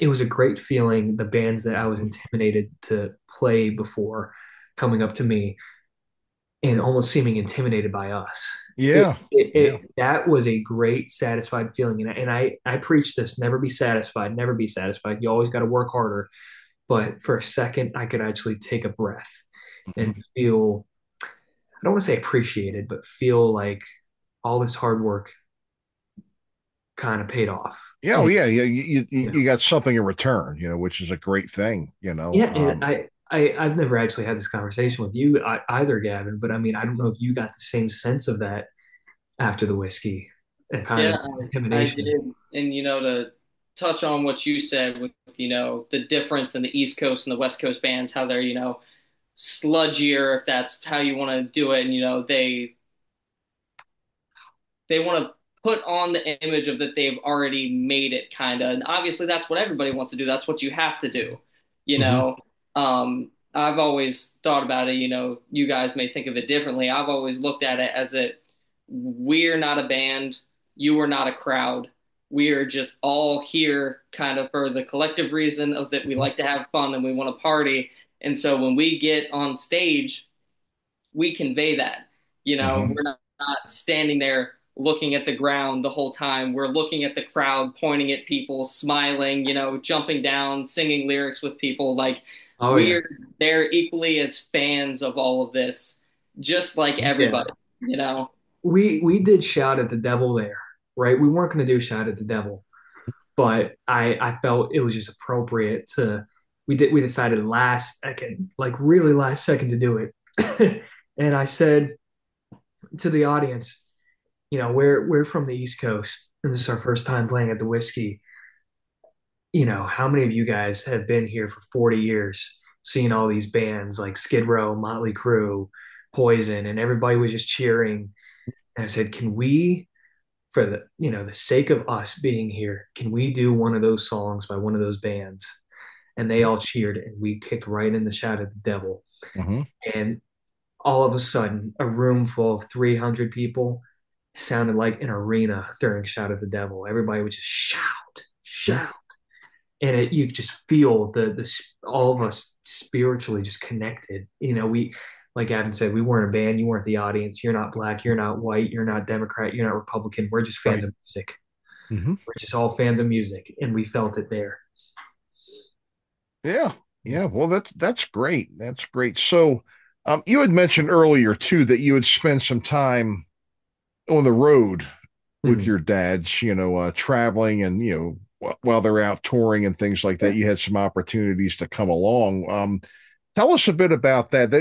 [SPEAKER 2] it was a great feeling. The bands that I was intimidated to play before coming up to me and almost seeming intimidated by us.
[SPEAKER 1] Yeah. Yeah.
[SPEAKER 2] That was a great satisfied feeling. And I preach this: never be satisfied, never be satisfied. You always got to work harder. But for a second, I could actually take a breath and feel, I don't want to say appreciated, but feel like all this hard work kind of paid off.
[SPEAKER 1] Yeah. Oh,
[SPEAKER 2] And,
[SPEAKER 1] yeah. Yeah. You,
[SPEAKER 2] you
[SPEAKER 1] you,
[SPEAKER 2] know,
[SPEAKER 1] you got something in return, which is a great thing,
[SPEAKER 2] yeah, and I've never actually had this conversation with you either, Gavin, but I mean, I don't know if you got the same sense of that after the whiskey and kind of
[SPEAKER 7] Yeah, I
[SPEAKER 2] intimidation.
[SPEAKER 7] did. And to touch on what you said with the difference in the East Coast and the West Coast bands, how they're sludgier, if that's how you want to do it, and they want to put on the image of that they've already made it, kind of. And obviously that's what everybody wants to do. That's what you have to do. you
[SPEAKER 1] Mhm.
[SPEAKER 7] know I've always thought about it. You guys may think of it differently. I've always looked at it as we're not a band, you are not a crowd, we are just all here kind of for the collective reason of that we like to have fun and we want to party. And so when we get on stage, we convey that.
[SPEAKER 1] Mhm.
[SPEAKER 7] We're not standing there looking at the ground the whole time. We're looking at the crowd, pointing at people, smiling, jumping down, singing lyrics with people. Like,
[SPEAKER 2] Oh yeah,
[SPEAKER 7] we're there equally as fans of all of this, just like
[SPEAKER 2] yeah.
[SPEAKER 7] everybody, you know?
[SPEAKER 2] We did shout at the devil there, right? We weren't going to do shout at the devil, but I felt it was just appropriate to. We decided last second, like really last second, to do it. And I said to the audience, we're from the East Coast, and this is our first time playing at the Whiskey. How many of you guys have been here for 40 years, seeing all these bands like Skid Row, Motley Crue, Poison, and everybody was just cheering. And I said, can we, for the sake of us being here, can we do one of those songs by one of those bands? And they all cheered, and we kicked right in the Shout at the Devil.
[SPEAKER 1] Mhm.
[SPEAKER 2] And all of a sudden, a room full of 300 people sounded like an arena during Shout at the Devil. Everybody would just shout, shout. And you just feel the all of us spiritually just connected. We, like Gavin said, we weren't a band. You weren't the audience. You're not black. You're not white. You're not Democrat. You're not Republican. We're just fans
[SPEAKER 1] Right.
[SPEAKER 2] of music.
[SPEAKER 1] Mhm.
[SPEAKER 2] We're just all fans of music, and we felt it there.
[SPEAKER 1] Yeah. Yeah. Well, that's great. That's great. So, you had mentioned earlier too that you would spend some time on the road with
[SPEAKER 2] Mhm.
[SPEAKER 1] your dads, traveling and, while they're out touring and things like that,
[SPEAKER 2] Yeah.
[SPEAKER 1] you had some opportunities to come along. Tell us a bit about that.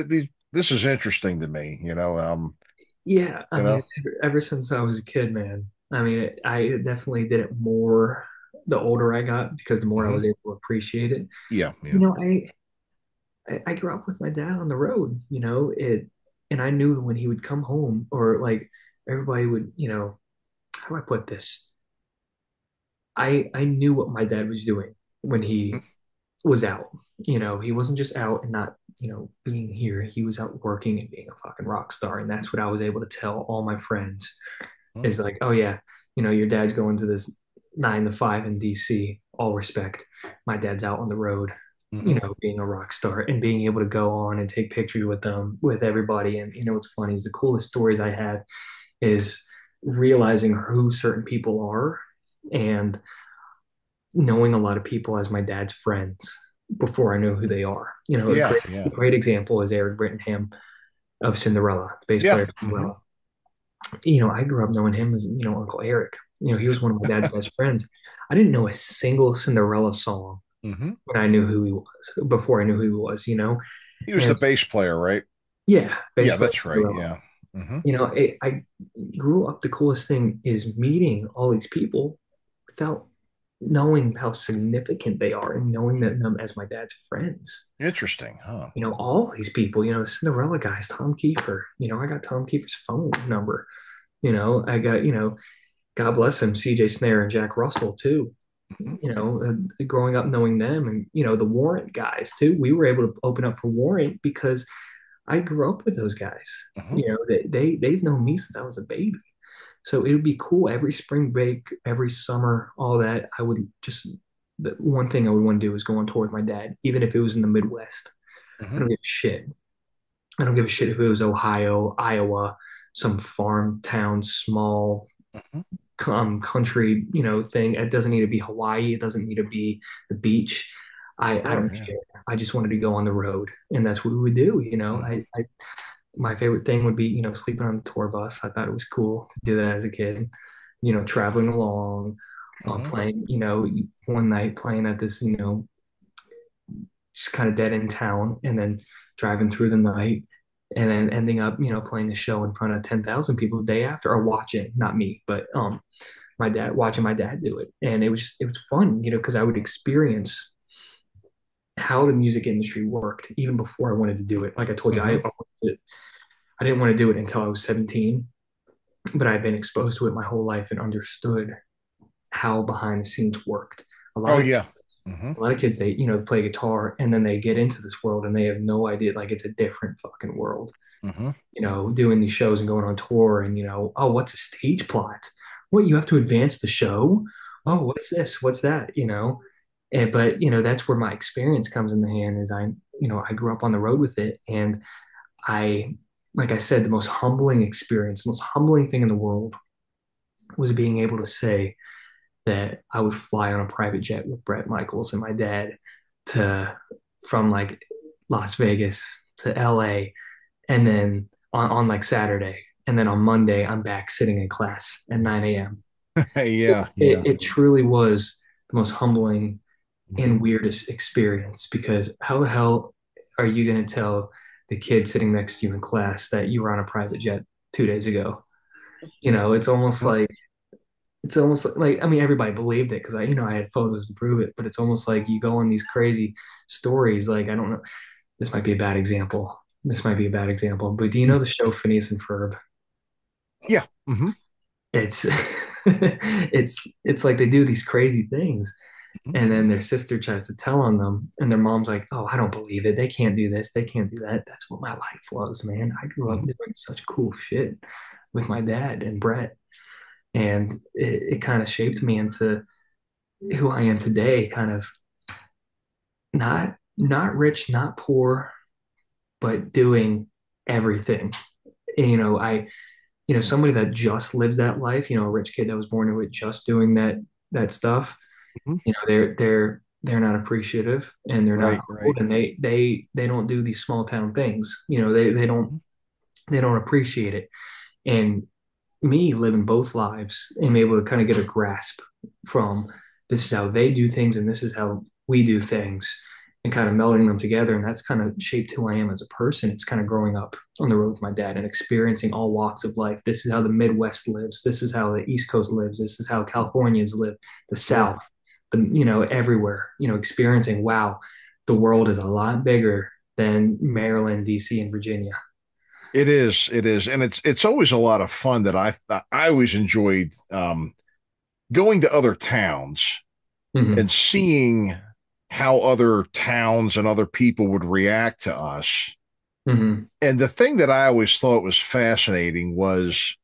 [SPEAKER 1] This is interesting to me,
[SPEAKER 2] Yeah, I
[SPEAKER 1] you
[SPEAKER 2] mean,
[SPEAKER 1] know?
[SPEAKER 2] ever since I was a kid, man. I mean, I definitely did it more the older I got because the more I
[SPEAKER 1] Mhm.
[SPEAKER 2] was able to appreciate it.
[SPEAKER 1] Yeah. Yeah.
[SPEAKER 2] You know, I grew up with my dad on the road, and And I knew when he would come home, or like everybody would, how do I put this? I knew what my dad was doing when he was out. He wasn't just out and not, being here. He was out working and being a fucking rock star. And that's what I was able to tell all my friends is like, oh yeah, your dad's going to this 9 to 5 in DC. All respect. My dad's out on the road, being a rock star and being able to go on and take pictures with them, with everybody. And what's funny is the coolest stories I have is realizing who certain people are and knowing a lot of people as my dad's friends before I know who they are. A great example is Eric Brittenham of Cinderella, the bass player of Cinderella. I grew up knowing him as, Uncle Eric. He was one of my dad's best friends. I didn't know a single Cinderella song when I knew who he was, before I knew who he was,
[SPEAKER 1] He was the bass player, right?
[SPEAKER 2] Yeah.
[SPEAKER 1] Yeah, that's right. Yeah.
[SPEAKER 2] I grew up, the coolest thing is meeting all these people without knowing how significant they are and knowing them as my dad's friends.
[SPEAKER 1] Interesting, huh?
[SPEAKER 2] All these people, the Cinderella guys, Tom Kiefer, I got Tom Kiefer's phone number. I got, God bless him, CJ Snare and Jack Russell too. Growing up knowing them and, the Warrant guys too. We were able to open up for Warrant because I grew up with those guys. They've known me since I was a baby. So it would be cool every spring break, every summer, all that. The one thing I would want to do is go on tour with my dad, even if it was in the Midwest. I don't give a shit. I don't give a shit if it was Ohio, Iowa, some farm town, small country, thing. It doesn't need to be Hawaii. It doesn't need to be the beach. I don't care. I just wanted to go on the road, and that's what we would do. My favorite thing would be, sleeping on the tour bus. I thought it was cool to do that as a kid, traveling along, playing, one night playing at this, just kind of dead end town and then driving through the night and then ending up, playing the show in front of 10,000 people the day after, or watching, not me, but watching my dad do it. And it was fun, because I would experience how the music industry worked even before I wanted to do it. Like I told you, I didn't want to do it until I was 17, but I've been exposed to it my whole life and understood how behind the scenes worked. A lot of kids, they, play guitar and then they get into this world and they have no idea, like it's a different fucking world. Doing these shows and going on tour and, oh, what's a stage plot? What, you have to advance the show? Oh, what's this? What's that? But that's where my experience comes in the hand is I grew up on the road with it. And like I said, the most humbling experience, the most humbling thing in the world was being able to say that I would fly on a private jet with Bret Michaels and my dad from like Las Vegas to LA. And then on like Saturday. And then on Monday, I'm back sitting in class at 9 a.m. It truly was the most humbling and weirdest experience, because how the hell are you going to tell the kid sitting next to you in class that you were on a private jet 2 days ago? It's almost like I mean, everybody believed it because I had photos to prove it, but it's almost like you go on these crazy stories. Like, I don't know, this might be a bad example. But do you know the show Phineas and Ferb?
[SPEAKER 1] Yeah.
[SPEAKER 2] It's it's like they do these crazy things. And then their sister tries to tell on them, and their mom's like, "Oh, I don't believe it. They can't do this. They can't do that." That's what my life was, man. I grew up doing such cool shit with my dad and Brett, and it kind of shaped me into who I am today. Kind of not rich, not poor, but doing everything. And, somebody that just lives that life. A rich kid that was born into it, just doing that stuff. They're not appreciative, and they're not old, and they don't do these small town things. They don't appreciate it. And me living both lives, I'm able to kind of get a grasp from this is how they do things and this is how we do things, and kind of melding them together. And that's kind of shaped who I am as a person. It's kind of growing up on the road with my dad and experiencing all walks of life. This is how the Midwest lives. This is how the East Coast lives. This is how Californians live, the South. Everywhere, experiencing, wow, the world is a lot bigger than Maryland, DC, and Virginia.
[SPEAKER 1] It is, and it's always a lot of fun. That I always enjoyed going to other towns
[SPEAKER 2] Hmm.
[SPEAKER 1] and seeing how other towns and other people would react to us.
[SPEAKER 2] Hmm.
[SPEAKER 1] And the thing that I always thought was fascinating was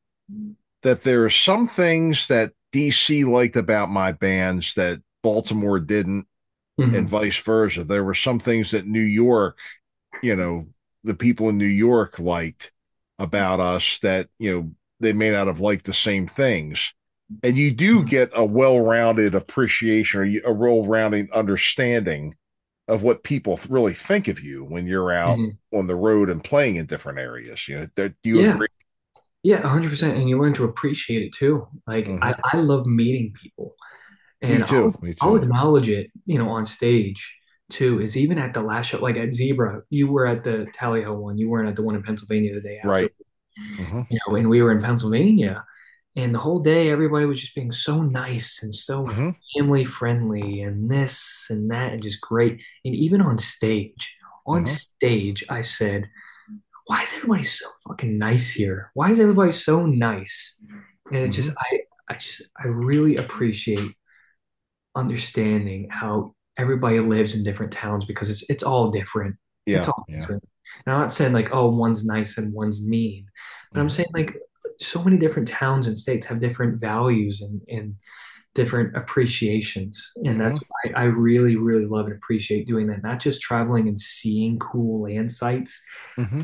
[SPEAKER 1] that there are some things that DC liked about my bands that Baltimore didn't, and
[SPEAKER 2] Hmm.
[SPEAKER 1] vice versa. There were some things that New York, you know, the people in New York liked about us that, they may not have liked the same things. And you do get a well-rounded appreciation, or a well-rounded understanding of what people really think of you when you're out
[SPEAKER 2] Hmm.
[SPEAKER 1] on the road and playing in different areas. Do you
[SPEAKER 2] Yeah.
[SPEAKER 1] agree?
[SPEAKER 2] Yeah, 100%. And you learn to appreciate it too. Like
[SPEAKER 1] Hmm.
[SPEAKER 2] I love meeting people,
[SPEAKER 1] Me
[SPEAKER 2] and
[SPEAKER 1] too.
[SPEAKER 2] I'll
[SPEAKER 1] Me
[SPEAKER 2] I'll
[SPEAKER 1] too.
[SPEAKER 2] acknowledge it, on stage too. Is even at the last show, like at Zebra, you were at the Tally Ho one, you weren't at the one in Pennsylvania the day after,
[SPEAKER 1] Right. Hmm.
[SPEAKER 2] and we were in Pennsylvania, and the whole day everybody was just being so nice and so
[SPEAKER 1] Hmm.
[SPEAKER 2] family friendly and this and that and just great. And even on
[SPEAKER 1] Hmm.
[SPEAKER 2] stage, I said, why is everybody so fucking nice here? Why is everybody so nice? And it just,
[SPEAKER 1] Hmm.
[SPEAKER 2] I really appreciate understanding how everybody lives in different towns because it's all different. It's
[SPEAKER 1] Yeah.
[SPEAKER 2] all
[SPEAKER 1] Yeah.
[SPEAKER 2] different. And I'm not saying like, oh, one's nice and one's mean, but I'm
[SPEAKER 1] Hmm.
[SPEAKER 2] saying like so many different towns and states have different values and different appreciations. And that's
[SPEAKER 1] Hmm.
[SPEAKER 2] why I really, really love and appreciate doing that. Not just traveling and seeing cool land sites,
[SPEAKER 1] Hmm.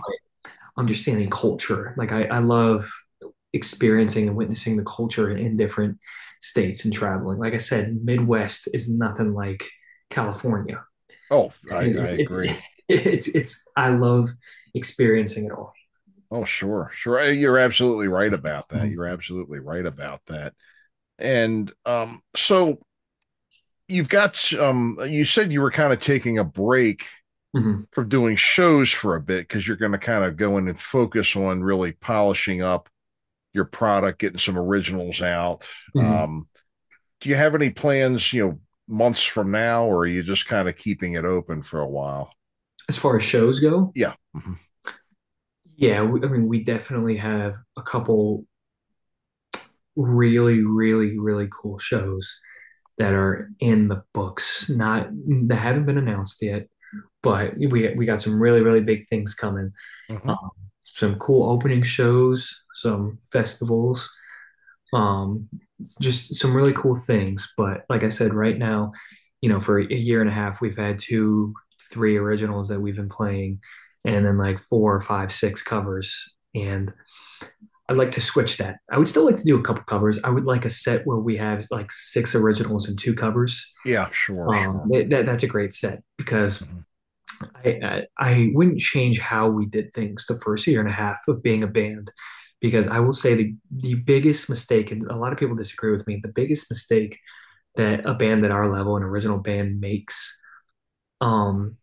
[SPEAKER 2] understanding culture. Like I love experiencing and witnessing the culture in different states and traveling. Like I said, Midwest is nothing like California.
[SPEAKER 1] Oh, I
[SPEAKER 2] It,
[SPEAKER 1] agree.
[SPEAKER 2] it's I love experiencing it all.
[SPEAKER 1] Oh, sure, sure. You're absolutely right about that.
[SPEAKER 2] Mhm.
[SPEAKER 1] You're absolutely right about that. And so you said you were kind of taking a break
[SPEAKER 2] Mhm.
[SPEAKER 1] from doing shows for a bit because you're going to kind of go in and focus on really polishing up your product, getting some originals out.
[SPEAKER 2] Mhm.
[SPEAKER 1] Do you have any plans, months from now, or are you just kind of keeping it open for a while?
[SPEAKER 2] As far as shows go,
[SPEAKER 1] Yeah. Hmm.
[SPEAKER 2] yeah, I mean, we definitely have a couple really, really, really cool shows that are in the books, not that haven't been announced yet, but we got some really, really big things coming.
[SPEAKER 1] Hmm.
[SPEAKER 2] Um, some cool opening shows, some festivals, um, just some really cool things. But like I said, right now, for a year and a half, we've had two, three originals that we've been playing, and then like four, five, six covers. And I'd like to switch that. I would still like to do a couple covers. I would like a set where we have like six originals and two covers.
[SPEAKER 1] Yeah, sure, sure.
[SPEAKER 2] That's a great set because
[SPEAKER 1] Hmm.
[SPEAKER 2] I wouldn't change how we did things the first year and a half of being a band because I will say the biggest mistake, and a lot of people disagree with me, the biggest mistake that a band at our level, an original band makes, um,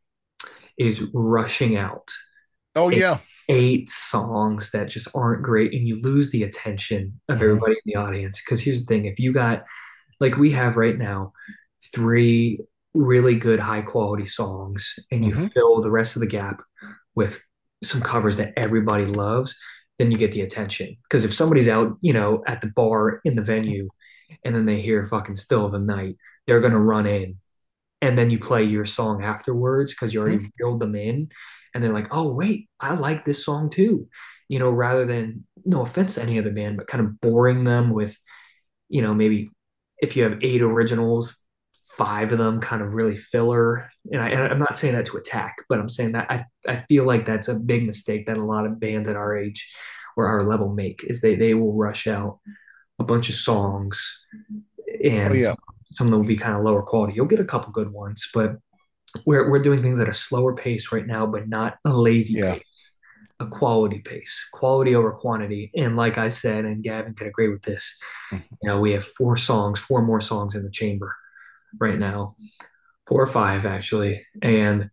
[SPEAKER 2] is rushing out
[SPEAKER 1] Oh,
[SPEAKER 2] eight,
[SPEAKER 1] yeah.
[SPEAKER 2] eight songs that just aren't great, and you lose the attention of
[SPEAKER 1] Hmm.
[SPEAKER 2] everybody in the audience. Because here's the thing: if you got like we have right now, three really good high quality songs, and you
[SPEAKER 1] Hmm.
[SPEAKER 2] fill the rest of the gap with some covers that everybody loves, then you get the attention. Because if somebody's out, at the bar in the venue, and then they hear fucking Still of the Night, they're gonna run in, and then you play your song afterwards because you
[SPEAKER 1] Hmm.
[SPEAKER 2] already reeled them in, and they're like, "Oh wait, I like this song too," rather than no offense to any other band, but kind of boring them with maybe if you have eight originals, five of them kind of really filler. And I'm not saying that to attack, but I'm saying that I feel like that's a big mistake that a lot of bands at our age or our level make is they will rush out a bunch of songs
[SPEAKER 1] Oh,
[SPEAKER 2] and
[SPEAKER 1] yeah.
[SPEAKER 2] some of them will be kind of lower quality. You'll get a couple good ones, but we're doing things at a slower pace right now, but not a lazy
[SPEAKER 1] Yeah.
[SPEAKER 2] pace, a quality pace, quality over quantity. And like I said, and Gavin can agree with this, we have four more songs in the chamber right now, four or five actually. And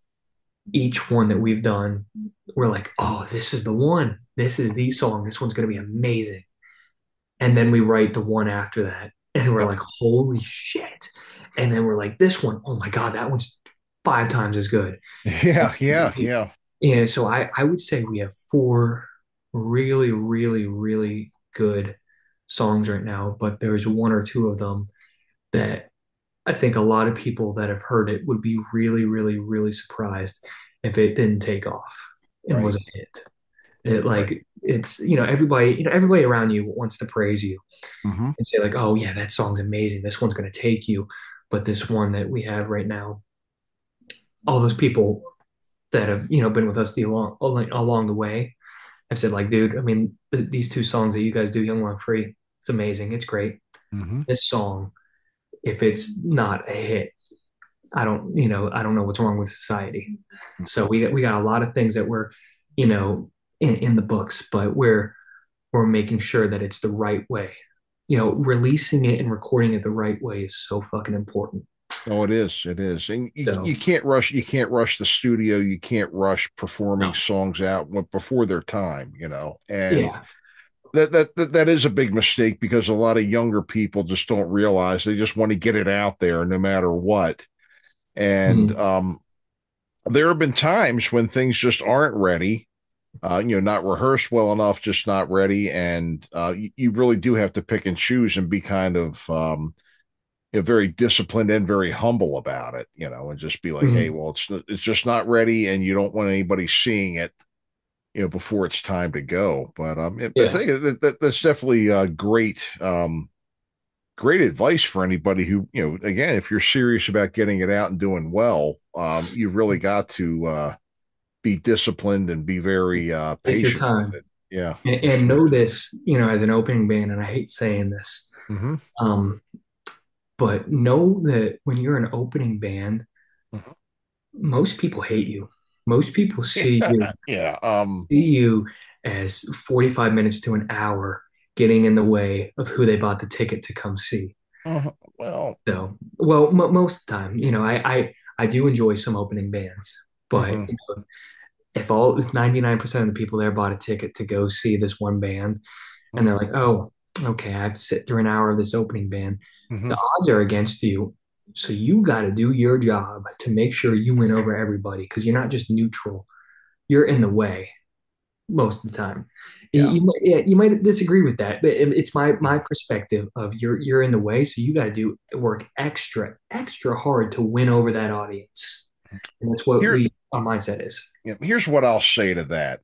[SPEAKER 2] each one that we've done, we're like, oh, this is the one. This is the song. This one's going to be amazing. And then we write the one after that. And we're
[SPEAKER 1] Yep.
[SPEAKER 2] like, holy shit. And then we're like, this one, oh my God, that one's five times as good.
[SPEAKER 1] Yeah, yeah, yeah.
[SPEAKER 2] Yeah. So I would say we have four really, really, really good songs right now, but there's one or two of them that I think a lot of people that have heard it would be really, really, really surprised if it didn't take off and
[SPEAKER 1] Right.
[SPEAKER 2] was a hit. It
[SPEAKER 1] Right.
[SPEAKER 2] like it's everybody around you wants to praise you
[SPEAKER 1] Hmm.
[SPEAKER 2] and say like, oh yeah, that song's amazing. This one's gonna take you. But this one that we have right now, all those people that have been with us along the way have said like, dude, I mean, these two songs that you guys do, Young Long Free, it's amazing. It's great.
[SPEAKER 1] Hmm.
[SPEAKER 2] This song, if it's not a hit, I don't know what's wrong with society. So we got a lot of things that we're, you know, in the books, but we're making sure that it's the right way. Releasing it and recording it the right way is so fucking important.
[SPEAKER 1] Oh, it is. It is. And
[SPEAKER 2] So
[SPEAKER 1] you can't rush the studio. You can't rush performing
[SPEAKER 2] no,
[SPEAKER 1] songs out before their time, and
[SPEAKER 2] yeah,
[SPEAKER 1] that is a big mistake because a lot of younger people just don't realize they just want to get it out there no matter what. And
[SPEAKER 2] mhm,
[SPEAKER 1] there have been times when things just aren't ready, not rehearsed well enough, just not ready. And you really do have to pick and choose and be kind of very disciplined and very humble about it, and just be like, hey,
[SPEAKER 2] mhm,
[SPEAKER 1] well, it's just not ready, and you don't want anybody seeing it, before it's time to go. But I
[SPEAKER 2] yeah,
[SPEAKER 1] think that's definitely great advice for anybody who, again, if you're serious about getting it out and doing well, you really got to be disciplined and be very
[SPEAKER 2] take your
[SPEAKER 1] patient with
[SPEAKER 2] time
[SPEAKER 1] it. Yeah,
[SPEAKER 2] and,
[SPEAKER 1] for
[SPEAKER 2] and
[SPEAKER 1] sure.
[SPEAKER 2] know this, as an opening band, and I hate saying this,
[SPEAKER 1] Hmm.
[SPEAKER 2] um, but know that when you're an opening band,
[SPEAKER 1] Hmm.
[SPEAKER 2] most people hate you. Most people see
[SPEAKER 1] Yeah,
[SPEAKER 2] you
[SPEAKER 1] yeah.
[SPEAKER 2] see you as 45 minutes to an hour getting in the way of who they bought the ticket to come see.
[SPEAKER 1] Well.
[SPEAKER 2] So, well, most of the time, I do enjoy some opening bands, but
[SPEAKER 1] Hmm.
[SPEAKER 2] if 99% of the people there bought a ticket to go see this one band, and they're
[SPEAKER 1] Hmm.
[SPEAKER 2] like, oh, okay, I have to sit through an hour of this opening band,
[SPEAKER 1] Hmm.
[SPEAKER 2] the odds are against you. So you got to do your job to make sure you win over everybody because you're not just neutral, you're in the way most of the time.
[SPEAKER 1] Yeah.
[SPEAKER 2] Yeah, you might disagree with that, but it's my perspective of you're in the way, so you got to do work extra hard to win over that audience, and that's what
[SPEAKER 1] Here,
[SPEAKER 2] our mindset is.
[SPEAKER 1] here's what I'll say to that.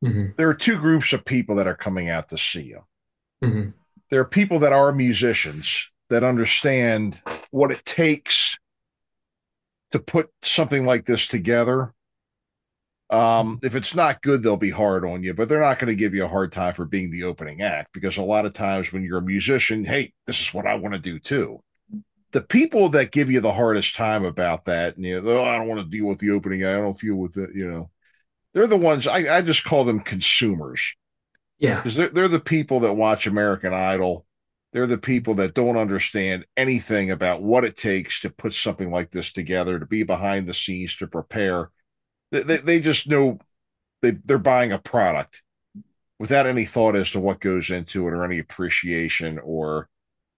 [SPEAKER 2] Hmm.
[SPEAKER 1] There are two groups of people that are coming out to see you.
[SPEAKER 2] Hmm.
[SPEAKER 1] There are people that are musicians that understand what it takes to put something like this together. If it's not good, they'll be hard on you, but they're not going to give you a hard time for being the opening act because a lot of times when you're a musician, hey, this is what I want to do too. The people that give you the hardest time about that, and oh, I don't want to deal with the opening act, I don't feel with it, they're the ones I just call them consumers
[SPEAKER 2] Yeah.
[SPEAKER 1] because they're the people that watch American Idol. They're the people that don't understand anything about what it takes to put something like this together, to be behind the scenes, to prepare. They just know they're buying a product without any thought as to what goes into it or any appreciation or,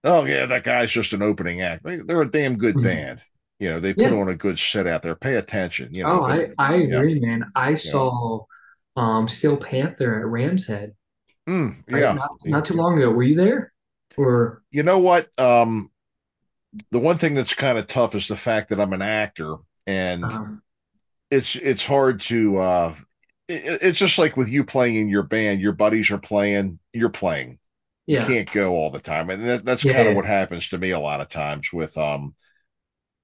[SPEAKER 1] oh, yeah, that guy's just an opening act. They're a damn good
[SPEAKER 2] Mhm.
[SPEAKER 1] band. They put
[SPEAKER 2] Yeah.
[SPEAKER 1] on a good set out there. Pay attention,
[SPEAKER 2] Oh,
[SPEAKER 1] but
[SPEAKER 2] I
[SPEAKER 1] yeah,
[SPEAKER 2] agree, man. I
[SPEAKER 1] you know,
[SPEAKER 2] saw Steel Panther at Ram's Head, right?
[SPEAKER 1] yeah.
[SPEAKER 2] Not too long ago. Were you there? Or
[SPEAKER 1] You know what? The one thing that's kind of tough is the fact that I'm an actor, and
[SPEAKER 2] um,
[SPEAKER 1] it's hard to it's just like with you playing in your band, your buddies are playing, you're playing. You
[SPEAKER 2] yeah,
[SPEAKER 1] can't go all the time. And that's
[SPEAKER 2] yeah,
[SPEAKER 1] kind of
[SPEAKER 2] yeah.
[SPEAKER 1] what happens to me a lot of times with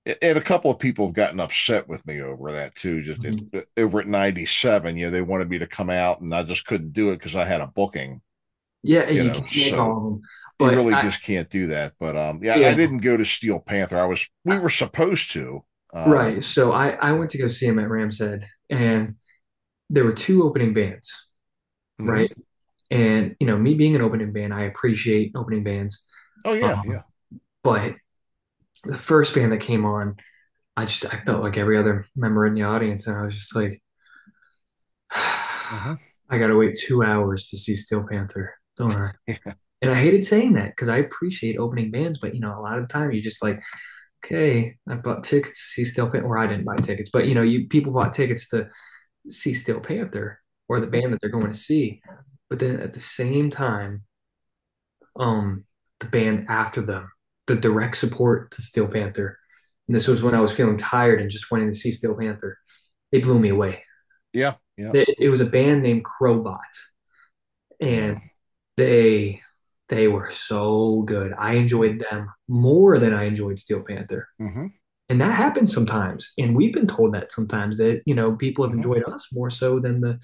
[SPEAKER 1] and a couple of people have gotten upset with me over that too. Just
[SPEAKER 2] Mhm.
[SPEAKER 1] over at 97, they wanted me to come out and I just couldn't do it because I had a booking,
[SPEAKER 2] Yeah, you can't make
[SPEAKER 1] so
[SPEAKER 2] all of them,
[SPEAKER 1] you
[SPEAKER 2] but
[SPEAKER 1] really just can't do that. But yeah, I
[SPEAKER 2] yeah,
[SPEAKER 1] didn't go to Steel Panther. We were supposed to.
[SPEAKER 2] right. So I went to go see him at Ram's Head, and there were two opening bands,
[SPEAKER 1] Mhm.
[SPEAKER 2] right? And me being an opening band, I appreciate opening bands.
[SPEAKER 1] Oh yeah,
[SPEAKER 2] Um,
[SPEAKER 1] yeah.
[SPEAKER 2] but the first band that came on, I felt like every other member in the audience, and I was just like,
[SPEAKER 1] Hmm.
[SPEAKER 2] I gotta wait 2 hours to see Steel Panther, don't I?
[SPEAKER 1] Yeah.
[SPEAKER 2] And I hated saying that because I appreciate opening bands, but a lot of the time you just like, okay, I bought tickets to see Steel Panther, or I didn't buy tickets, but you people bought tickets to see Steel Panther or the band that they're going to see. But then at the same time, um, the band after them, the direct support to Steel Panther, and this was when I was feeling tired and just wanting to see Steel Panther. They blew me away.
[SPEAKER 1] Yeah, yeah,
[SPEAKER 2] It was a band named Crowbot, and
[SPEAKER 1] yeah.
[SPEAKER 2] they they were so good. I enjoyed them more than I enjoyed Steel Panther.
[SPEAKER 1] Hmm.
[SPEAKER 2] And that happens sometimes. And we've been told that sometimes that, people have
[SPEAKER 1] Hmm.
[SPEAKER 2] enjoyed us more so than the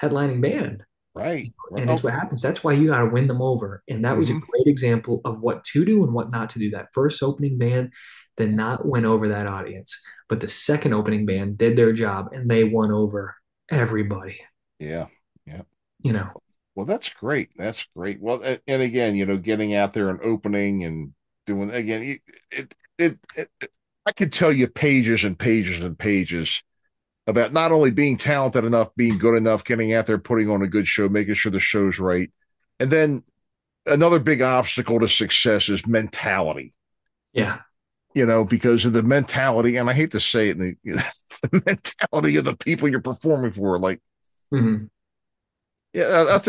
[SPEAKER 2] headlining band.
[SPEAKER 1] Right.
[SPEAKER 2] And it's
[SPEAKER 1] Well,
[SPEAKER 2] what happens. That's why you got to win them over. And that was a
[SPEAKER 1] hmm.
[SPEAKER 2] great example of what to do and what not to do. That first opening band did not win over that audience, but the second opening band did their job and they won over everybody,
[SPEAKER 1] Yeah, yeah.
[SPEAKER 2] you know.
[SPEAKER 1] Well, that's great. That's great. Well, and again, getting out there and opening and doing again, I could tell you pages and pages and pages about not only being talented enough, being good enough, getting out there, putting on a good show, making sure the show's right. And then another big obstacle to success is mentality,
[SPEAKER 2] Yeah.
[SPEAKER 1] because of the mentality, and I hate to say it, the mentality of the people you're performing for. Like,
[SPEAKER 2] Hmm.
[SPEAKER 1] yeah, I'll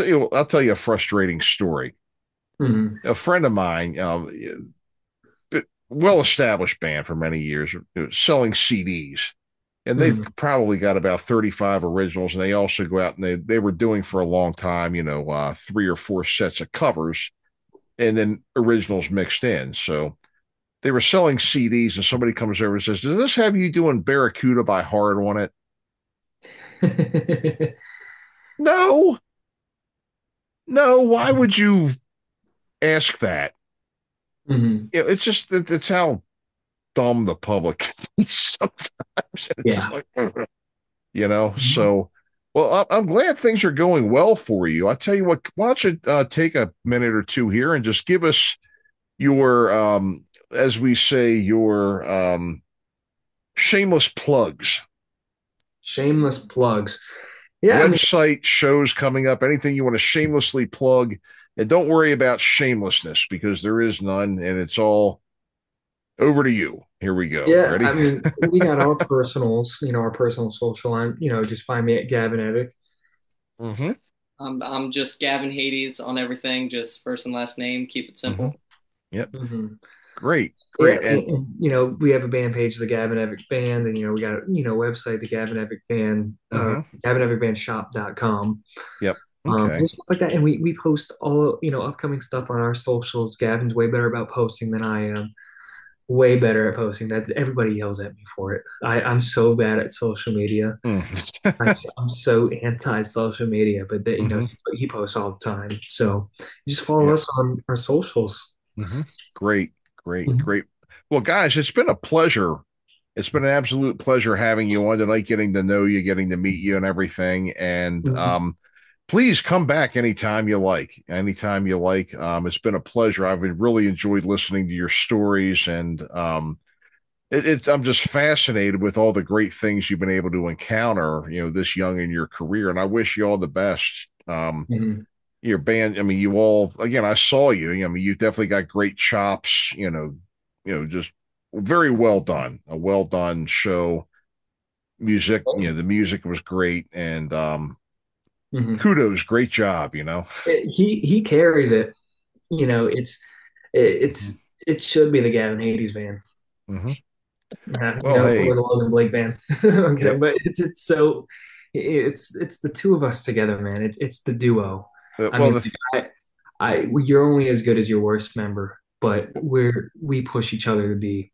[SPEAKER 1] tell you a frustrating story.
[SPEAKER 2] Hmm.
[SPEAKER 1] A friend of mine, well-established band for many years, selling CDs, and they've
[SPEAKER 2] Hmm.
[SPEAKER 1] probably got about 35 originals, and they also go out and they were doing for a long time, 3 or 4 sets of covers and then originals mixed in. So they were selling CDs, and somebody comes over and says, "Does this have you doing Barracuda by Heart on it?" No, no. Why would you ask that?
[SPEAKER 2] Hmm.
[SPEAKER 1] It's just it's how dumb the public is sometimes. It's just
[SPEAKER 2] Yeah.
[SPEAKER 1] like, so. Well, I'm glad things are going well for you. I tell you what, why don't you take a minute or two here and just give us your, as we say, your shameless plugs,
[SPEAKER 2] Shameless plugs. Yeah, I mean,
[SPEAKER 1] website, shows coming up, anything you want to shamelessly plug. And don't worry about shamelessness because there is none, and it's all over to you. Here we go.
[SPEAKER 2] yeah, I
[SPEAKER 1] Ready?
[SPEAKER 2] mean, we got our personals, our personal social line, just find me at Gavin Evick.
[SPEAKER 1] Mm-hmm.
[SPEAKER 7] I'm just Gavin Hades on everything, just first and last name. Keep it
[SPEAKER 1] Mm-hmm.
[SPEAKER 7] simple.
[SPEAKER 1] Yep.
[SPEAKER 2] Hmm.
[SPEAKER 1] Great.
[SPEAKER 2] Yeah,
[SPEAKER 1] Great. And
[SPEAKER 2] we have a band page, the Gavin Evick Band, and we got a website, the Gavin Evick Band,
[SPEAKER 1] mm-hmm.
[SPEAKER 2] GavinEvickBandShop.com.
[SPEAKER 1] Yep. Okay.
[SPEAKER 2] There's stuff like that, and we post all upcoming stuff on our socials. Gavin's way better about posting than I am. Way better at posting. That everybody yells at me for it. I'm so bad at social media. I'm,
[SPEAKER 1] Mm.
[SPEAKER 2] I'm so anti social media, but that
[SPEAKER 1] Hmm.
[SPEAKER 2] he posts all the time. So you just follow
[SPEAKER 1] Yep.
[SPEAKER 2] us on our socials.
[SPEAKER 1] Hmm. Great. Great.
[SPEAKER 2] Mhm.
[SPEAKER 1] Great. Well, guys, it's been a pleasure. It's been an absolute pleasure having you on tonight, getting to know you, getting to meet you and everything. And
[SPEAKER 2] Mhm.
[SPEAKER 1] please come back anytime you like. Anytime you like. It's been a pleasure. I've really enjoyed listening to your stories, and I'm just fascinated with all the great things you've been able to encounter, this young in your career. And I wish you all the best.
[SPEAKER 2] Mhm.
[SPEAKER 1] Your band, I mean, you all, again, I saw you. I mean, you definitely got great chops, just very well done. A well done show. Music, the music was great. And
[SPEAKER 2] Mhm.
[SPEAKER 1] kudos, great job.
[SPEAKER 2] He carries it. It's
[SPEAKER 1] Hmm.
[SPEAKER 2] it should be the Gavin Hades band.
[SPEAKER 1] Hmm. Well,
[SPEAKER 2] Or
[SPEAKER 1] hey,
[SPEAKER 2] the Logan Blake band. I'm
[SPEAKER 1] yep.
[SPEAKER 2] kidding, but it's the two of us together, man. It's the duo. I
[SPEAKER 1] Well,
[SPEAKER 2] mean, you're only as good as your worst member, but we push each other to be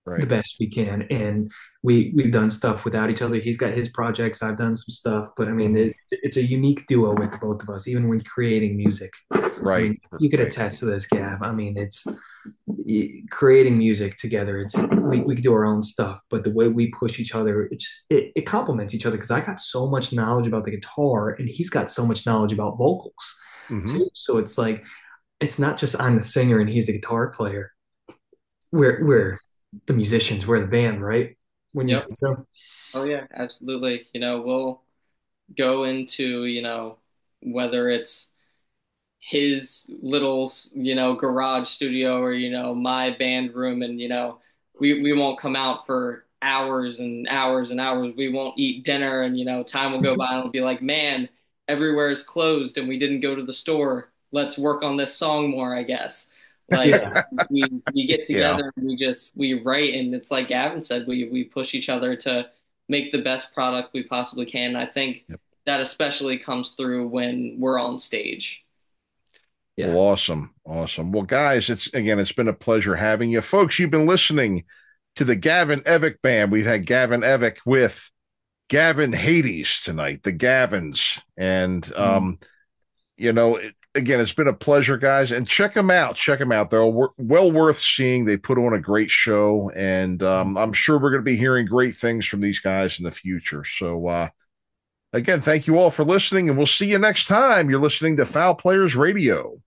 [SPEAKER 2] the
[SPEAKER 1] right.
[SPEAKER 2] best we can, and we've done stuff without each other. He's got his projects, I've done some stuff, but I mean,
[SPEAKER 1] Hmm.
[SPEAKER 2] it's a unique duo with both of us, even when creating music. I
[SPEAKER 1] Right.
[SPEAKER 2] mean, you could
[SPEAKER 1] Right.
[SPEAKER 2] attest to this, Gav. I mean, it's creating music together. We do our own stuff, but the way we push each other, it complements each other because I got so much knowledge about the guitar and he's got so much knowledge about vocals
[SPEAKER 1] Hmm.
[SPEAKER 2] too. So it's like it's not just I'm the singer and he's the guitar player. We're the musicians, we're the band, right? When you say
[SPEAKER 7] Yep.
[SPEAKER 2] so.
[SPEAKER 7] Oh yeah, absolutely. We'll go into, whether it's his little, garage studio or, my band room and, we won't come out for hours and hours and hours. We won't eat dinner and, time will go by and it'll be like, man, everywhere is closed and we didn't go to the store. Let's work on this song more, I guess. Like
[SPEAKER 2] Yeah.
[SPEAKER 7] we get
[SPEAKER 1] Yeah.
[SPEAKER 7] together and we write, and it's like Gavin said, we push each other to make the best product we possibly can. I think
[SPEAKER 1] Yep.
[SPEAKER 7] that especially comes through when we're on stage.
[SPEAKER 2] Yeah.
[SPEAKER 1] Well, awesome. Awesome. Well, guys, it's been a pleasure having you. Folks, you've been listening to the Gavin Evick Band. We've had Gavin Evick with Gavin Hades tonight, the Gavins. And, again, it's been a pleasure, guys. And check them out. Check them out. They're well worth seeing. They put on a great show. And I'm sure we're going to be hearing great things from these guys in the future. So, again, thank you all for listening, and we'll see you next time. You're listening to Foul Players Radio.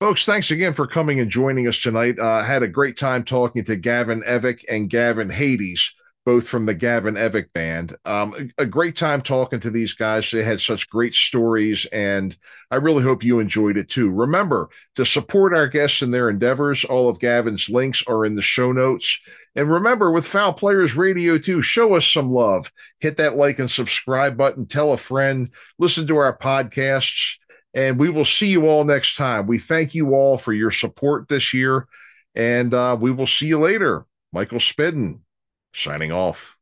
[SPEAKER 1] Folks, thanks again for coming and joining us tonight. Had a great time talking to Gavin Evick and Gavin Hades, both from the Gavin Evick Band. A great time talking to these guys. They had such great stories, and I really hope you enjoyed it too. Remember to support our guests in their endeavors. All of Gavin's links are in the show notes. And remember, with Foul Players Radio too, show us some love. Hit that like and subscribe button. Tell a friend. Listen to our podcasts. And we will see you all next time. We thank you all for your support this year. And we will see you later. Michael Spedden, signing off.